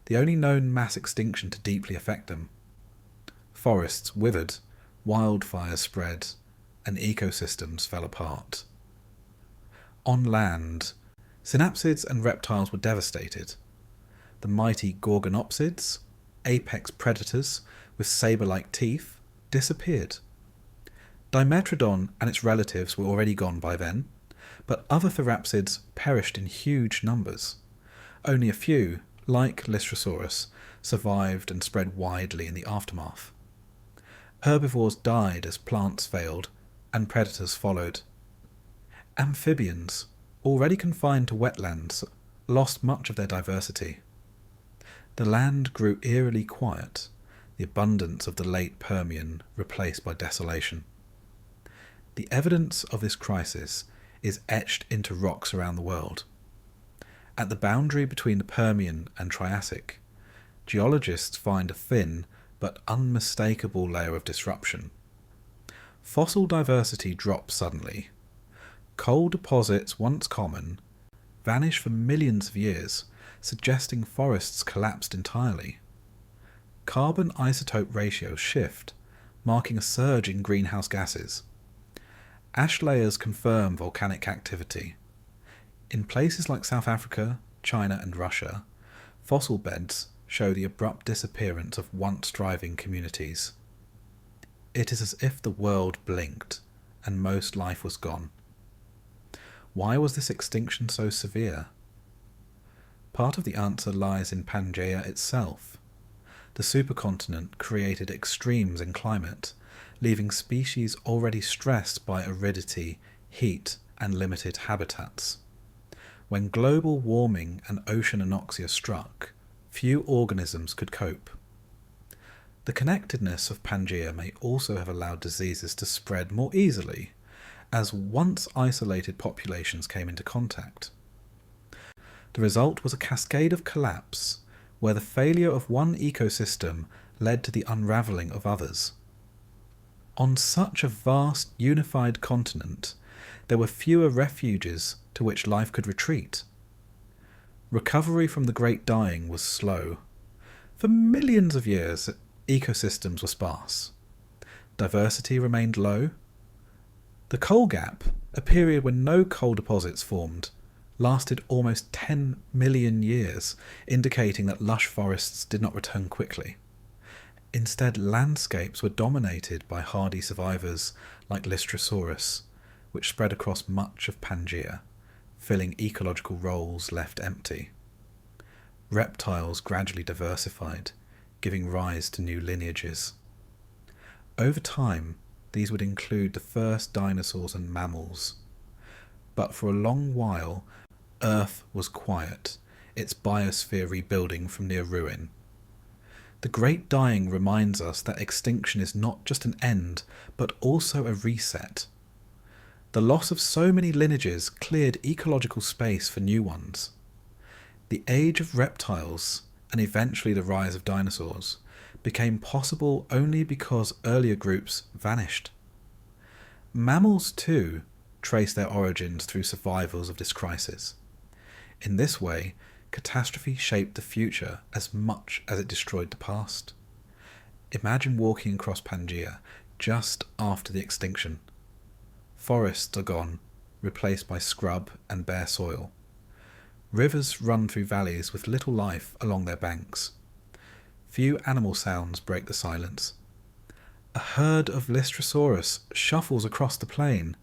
the only known mass extinction to deeply affect them. Forests withered, wildfires spread, and ecosystems fell apart. On land, synapsids and reptiles were devastated. The mighty gorgonopsids, apex predators with saber-like teeth, disappeared. Dimetrodon and its relatives were already gone by then, but other therapsids perished in huge numbers. Only a few, like Lystrosaurus, survived and spread widely in the aftermath. Herbivores died as plants failed, and predators followed. Amphibians, already confined to wetlands, lost much of their diversity. The land grew eerily quiet, the abundance of the late Permian replaced by desolation. The evidence of this crisis is etched into rocks around the world. At the boundary between the Permian and Triassic, geologists find a thin but unmistakable layer of disruption. Fossil diversity drops suddenly. Coal deposits, once common, vanish for millions of years, suggesting forests collapsed entirely. Carbon isotope ratios shift, marking a surge in greenhouse gases. Ash layers confirm volcanic activity. In places like South Africa, China and Russia, fossil beds show the abrupt disappearance of once thriving communities. It is as if the world blinked and most life was gone. Why was this extinction so severe? Part of the answer lies in Pangea itself. The supercontinent created extremes in climate, leaving species already stressed by aridity, heat, and limited habitats. When global warming and ocean anoxia struck, few organisms could cope. The connectedness of Pangea may also have allowed diseases to spread more easily, as once isolated populations came into contact. The result was a cascade of collapse, where the failure of one ecosystem led to the unravelling of others. On such a vast, unified continent, there were fewer refuges to which life could retreat. Recovery from the Great Dying was slow. For millions of years, ecosystems were sparse. Diversity remained low. The coal gap, a period when no coal deposits formed, lasted almost 10 million years, indicating that lush forests did not return quickly. Instead, landscapes were dominated by hardy survivors like Lystrosaurus, which spread across much of Pangea, filling ecological roles left empty. Reptiles gradually diversified, giving rise to new lineages. Over time, these would include the first dinosaurs and mammals. But for a long while, Earth was quiet, its biosphere rebuilding from near ruin. The Great Dying reminds us that extinction is not just an end, but also a reset. The loss of so many lineages cleared ecological space for new ones. The age of reptiles, and eventually the rise of dinosaurs, became possible only because earlier groups vanished. Mammals, too, trace their origins through survivals of this crisis. In this way, catastrophe shaped the future as much as it destroyed the past. Imagine walking across Pangea just after the extinction. Forests are gone, replaced by scrub and bare soil. Rivers run through valleys with little life along their banks. Few animal sounds break the silence. A herd of Lystrosaurus shuffles across the plain,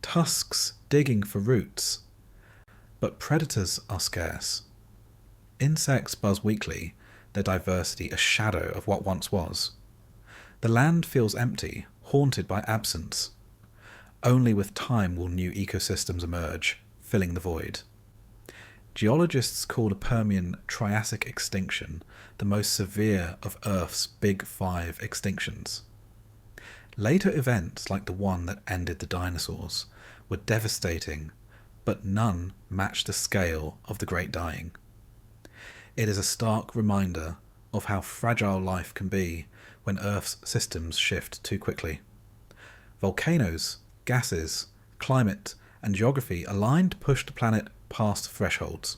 tusks digging for roots. But predators are scarce. Insects buzz weakly, their diversity a shadow of what once was. The land feels empty, haunted by absence. Only with time will new ecosystems emerge, filling the void. Geologists call the Permian Triassic extinction the most severe of Earth's Big Five extinctions. Later events, like the one that ended the dinosaurs, were devastating, but none matched the scale of the Great Dying. It is a stark reminder of how fragile life can be when Earth's systems shift too quickly. Volcanoes, gases, climate, and geography aligned to push the planet past thresholds.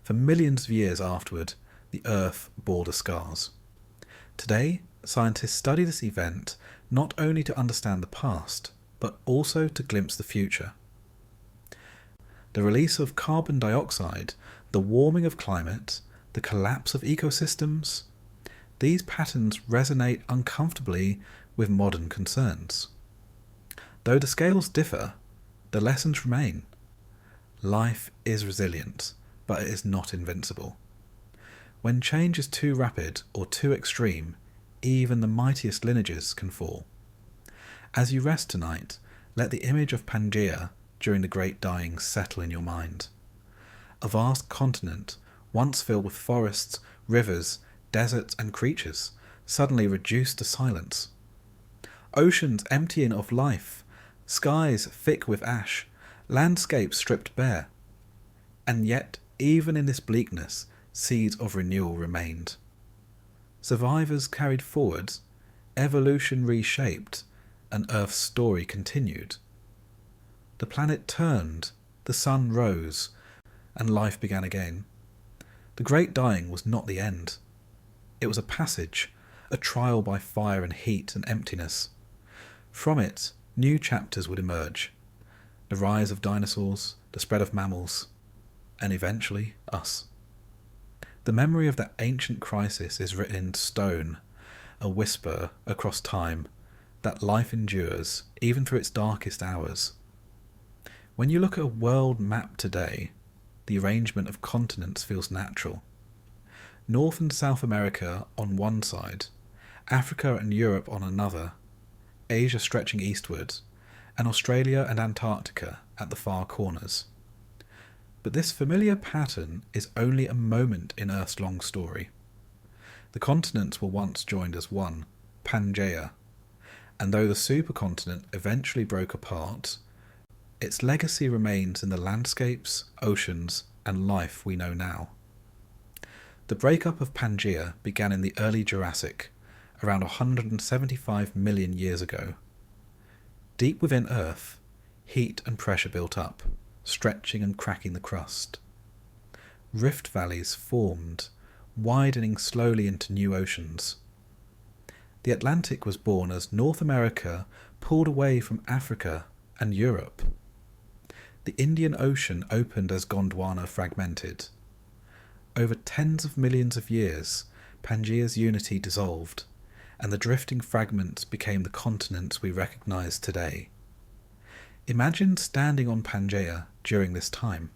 For millions of years afterward, the Earth bore the scars. Today, scientists study this event not only to understand the past, but also to glimpse the future. The release of carbon dioxide, the warming of climate, the collapse of ecosystems, these patterns resonate uncomfortably with modern concerns. Though the scales differ, the lessons remain. Life is resilient, but it is not invincible. When change is too rapid or too extreme, even the mightiest lineages can fall. As you rest tonight, let the image of Pangea during the Great Dying settle in your mind. A vast continent, once filled with forests, rivers, deserts and creatures, suddenly reduced to silence. Oceans emptying of life, skies thick with ash, landscapes stripped bare. And yet, even in this bleakness, seeds of renewal remained. Survivors carried forward, evolution reshaped, and Earth's story continued. The planet turned, the sun rose, and life began again. The Great Dying was not the end. It was a passage, a trial by fire and heat and emptiness. From it, new chapters would emerge. The rise of dinosaurs, the spread of mammals, and eventually us. The memory of that ancient crisis is written in stone, a whisper across time, that life endures even through its darkest hours. When you look at a world map today, the arrangement of continents feels natural. North and South America on one side, Africa and Europe on another, Asia stretching eastward, and Australia and Antarctica at the far corners. But this familiar pattern is only a moment in Earth's long story. The continents were once joined as one, Pangea, and though the supercontinent eventually broke apart, its legacy remains in the landscapes, oceans, and life we know now. The breakup of Pangea began in the early Jurassic, around 175 million years ago. Deep within Earth, heat and pressure built up, stretching and cracking the crust. Rift valleys formed, widening slowly into new oceans. The Atlantic was born as North America pulled away from Africa and Europe. The Indian Ocean opened as Gondwana fragmented. Over tens of millions of years, Pangea's unity dissolved, and the drifting fragments became the continents we recognise today. Imagine standing on Pangea during this time.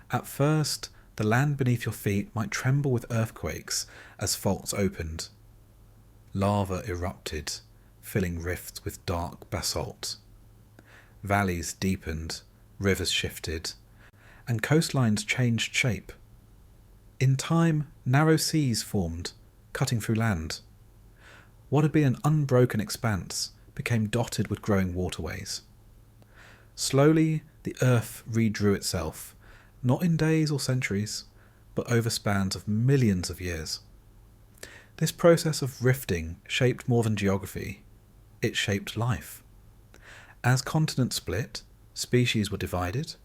At first, the land beneath your feet might tremble with earthquakes as faults opened. Lava erupted, filling rifts with dark basalt. Valleys deepened, rivers shifted, and coastlines changed shape. In time, narrow seas formed, cutting through land. What had been an unbroken expanse became dotted with growing waterways. Slowly, the earth redrew itself, not in days or centuries, but over spans of millions of years. This process of rifting shaped more than geography, it shaped life. As continents split, species were divided.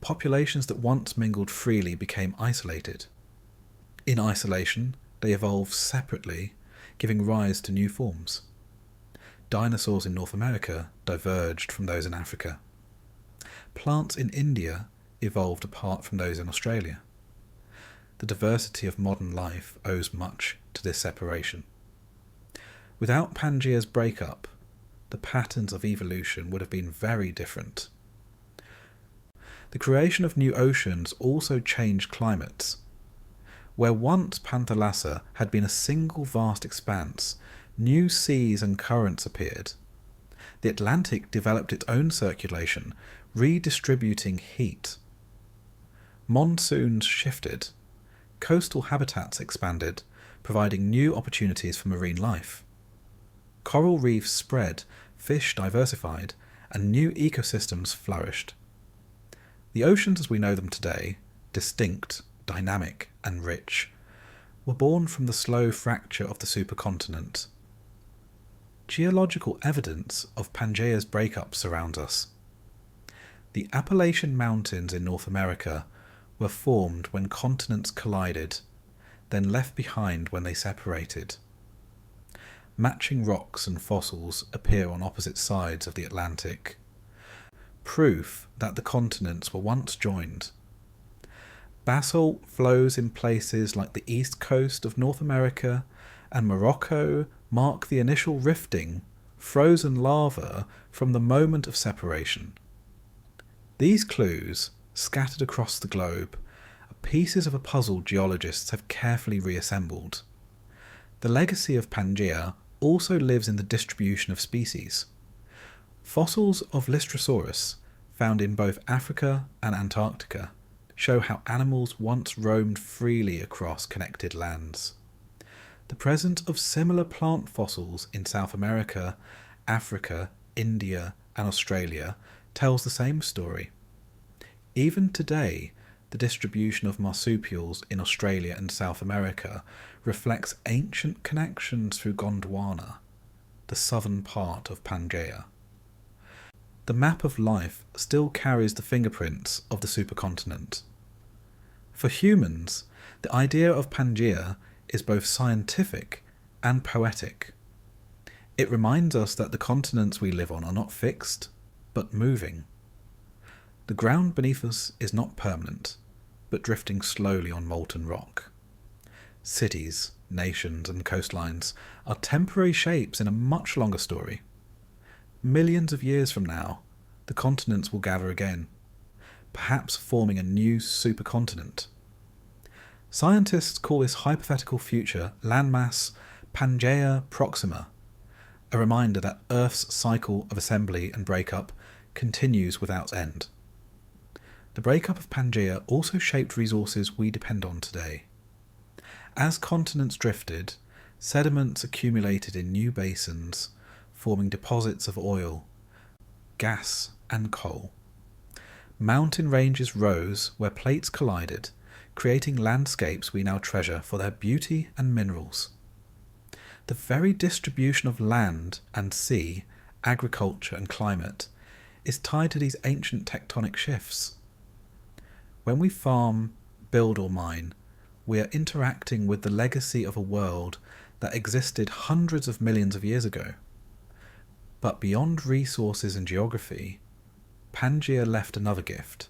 Populations that once mingled freely became isolated. In isolation, they evolved separately, giving rise to new forms. Dinosaurs in North America diverged from those in Africa. Plants in India evolved apart from those in Australia. The diversity of modern life owes much to this separation. Without Pangea's breakup, the patterns of evolution would have been very different. The creation of new oceans also changed climates. Where once Panthalassa had been a single vast expanse, new seas and currents appeared. The Atlantic developed its own circulation, redistributing heat. Monsoons shifted. Coastal habitats expanded, providing new opportunities for marine life. Coral reefs spread, fish diversified, and new ecosystems flourished. The oceans as we know them today, distinct, dynamic, and rich, were born from the slow fracture of the supercontinent. Geological evidence of Pangea's breakup surrounds us. The Appalachian Mountains in North America were formed when continents collided, then left behind when they separated. Matching rocks and fossils appear on opposite sides of the Atlantic, proof that the continents were once joined. Basalt flows in places like the east coast of North America and Morocco mark the initial rifting, frozen lava from the moment of separation. These clues, scattered across the globe, are pieces of a puzzle geologists have carefully reassembled. The legacy of Pangea also lives in the distribution of species. Fossils of Lystrosaurus, found in both Africa and Antarctica, show how animals once roamed freely across connected lands. The presence of similar plant fossils in South America, Africa, India, and Australia tells the same story. Even today, the distribution of marsupials in Australia and South America reflects ancient connections through Gondwana, the southern part of Pangea. The map of life still carries the fingerprints of the supercontinent. For humans, the idea of Pangea is both scientific and poetic. It reminds us that the continents we live on are not fixed, but moving. The ground beneath us is not permanent, but drifting slowly on molten rock. Cities, nations, and coastlines are temporary shapes in a much longer story. Millions of years from now, the continents will gather again, perhaps forming a new supercontinent. Scientists call this hypothetical future landmass Pangea Proxima, a reminder that Earth's cycle of assembly and breakup continues without end. The breakup of Pangea also shaped resources we depend on today. As continents drifted, sediments accumulated in new basins, forming deposits of oil, gas, and coal. Mountain ranges rose where plates collided, creating landscapes we now treasure for their beauty and minerals. The very distribution of land and sea, agriculture and climate is tied to these ancient tectonic shifts. When we farm, build or mine, we are interacting with the legacy of a world that existed hundreds of millions of years ago. But beyond resources and geography, Pangea left another gift: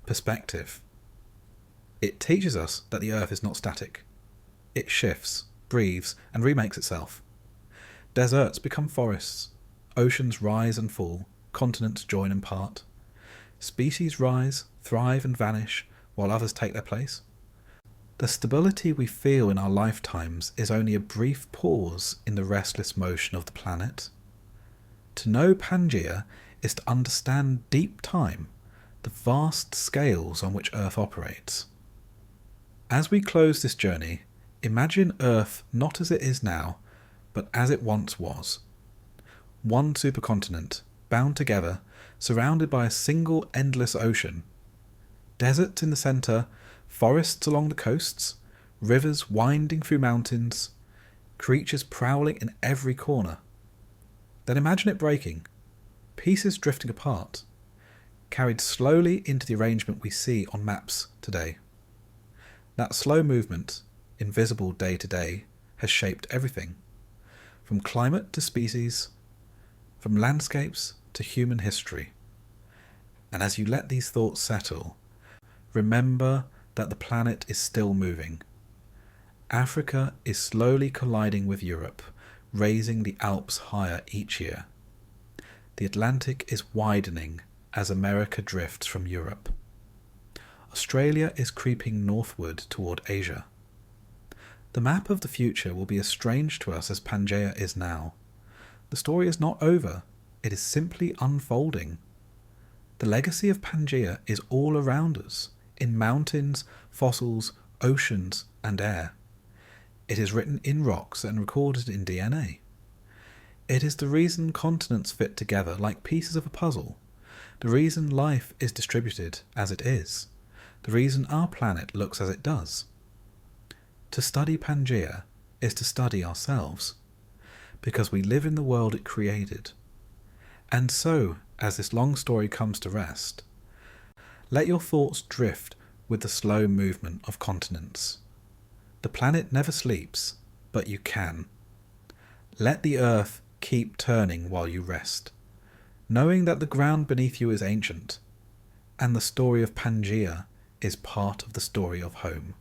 perspective. It teaches us that the Earth is not static. It shifts, breathes, and remakes itself. Deserts become forests, oceans rise and fall, continents join and part. Species rise, thrive, and vanish, while others take their place. The stability we feel in our lifetimes is only a brief pause in the restless motion of the planet. To know Pangea is to understand deep time, the vast scales on which Earth operates. As we close this journey, imagine Earth not as it is now, but as it once was. One supercontinent, bound together, surrounded by a single endless ocean. Deserts in the centre, forests along the coasts, rivers winding through mountains, creatures prowling in every corner. Then imagine it breaking, pieces drifting apart, carried slowly into the arrangement we see on maps today. That slow movement, invisible day to day, has shaped everything, from climate to species, from landscapes to human history. And as you let these thoughts settle, remember that the planet is still moving. Africa is slowly colliding with Europe, raising the Alps higher each year. The Atlantic is widening as America drifts from Europe. Australia is creeping northward toward Asia. The map of the future will be as strange to us as Pangea is now. The story is not over, it is simply unfolding. The legacy of Pangea is all around us, in mountains, fossils, oceans, and air. It is written in rocks and recorded in DNA. It is the reason continents fit together like pieces of a puzzle, the reason life is distributed as it is, the reason our planet looks as it does. To study Pangea is to study ourselves, because we live in the world it created. And so, as this long story comes to rest, let your thoughts drift with the slow movement of continents. The planet never sleeps, but you can. Let the earth keep turning while you rest, knowing that the ground beneath you is ancient, and the story of Pangea is part of the story of home.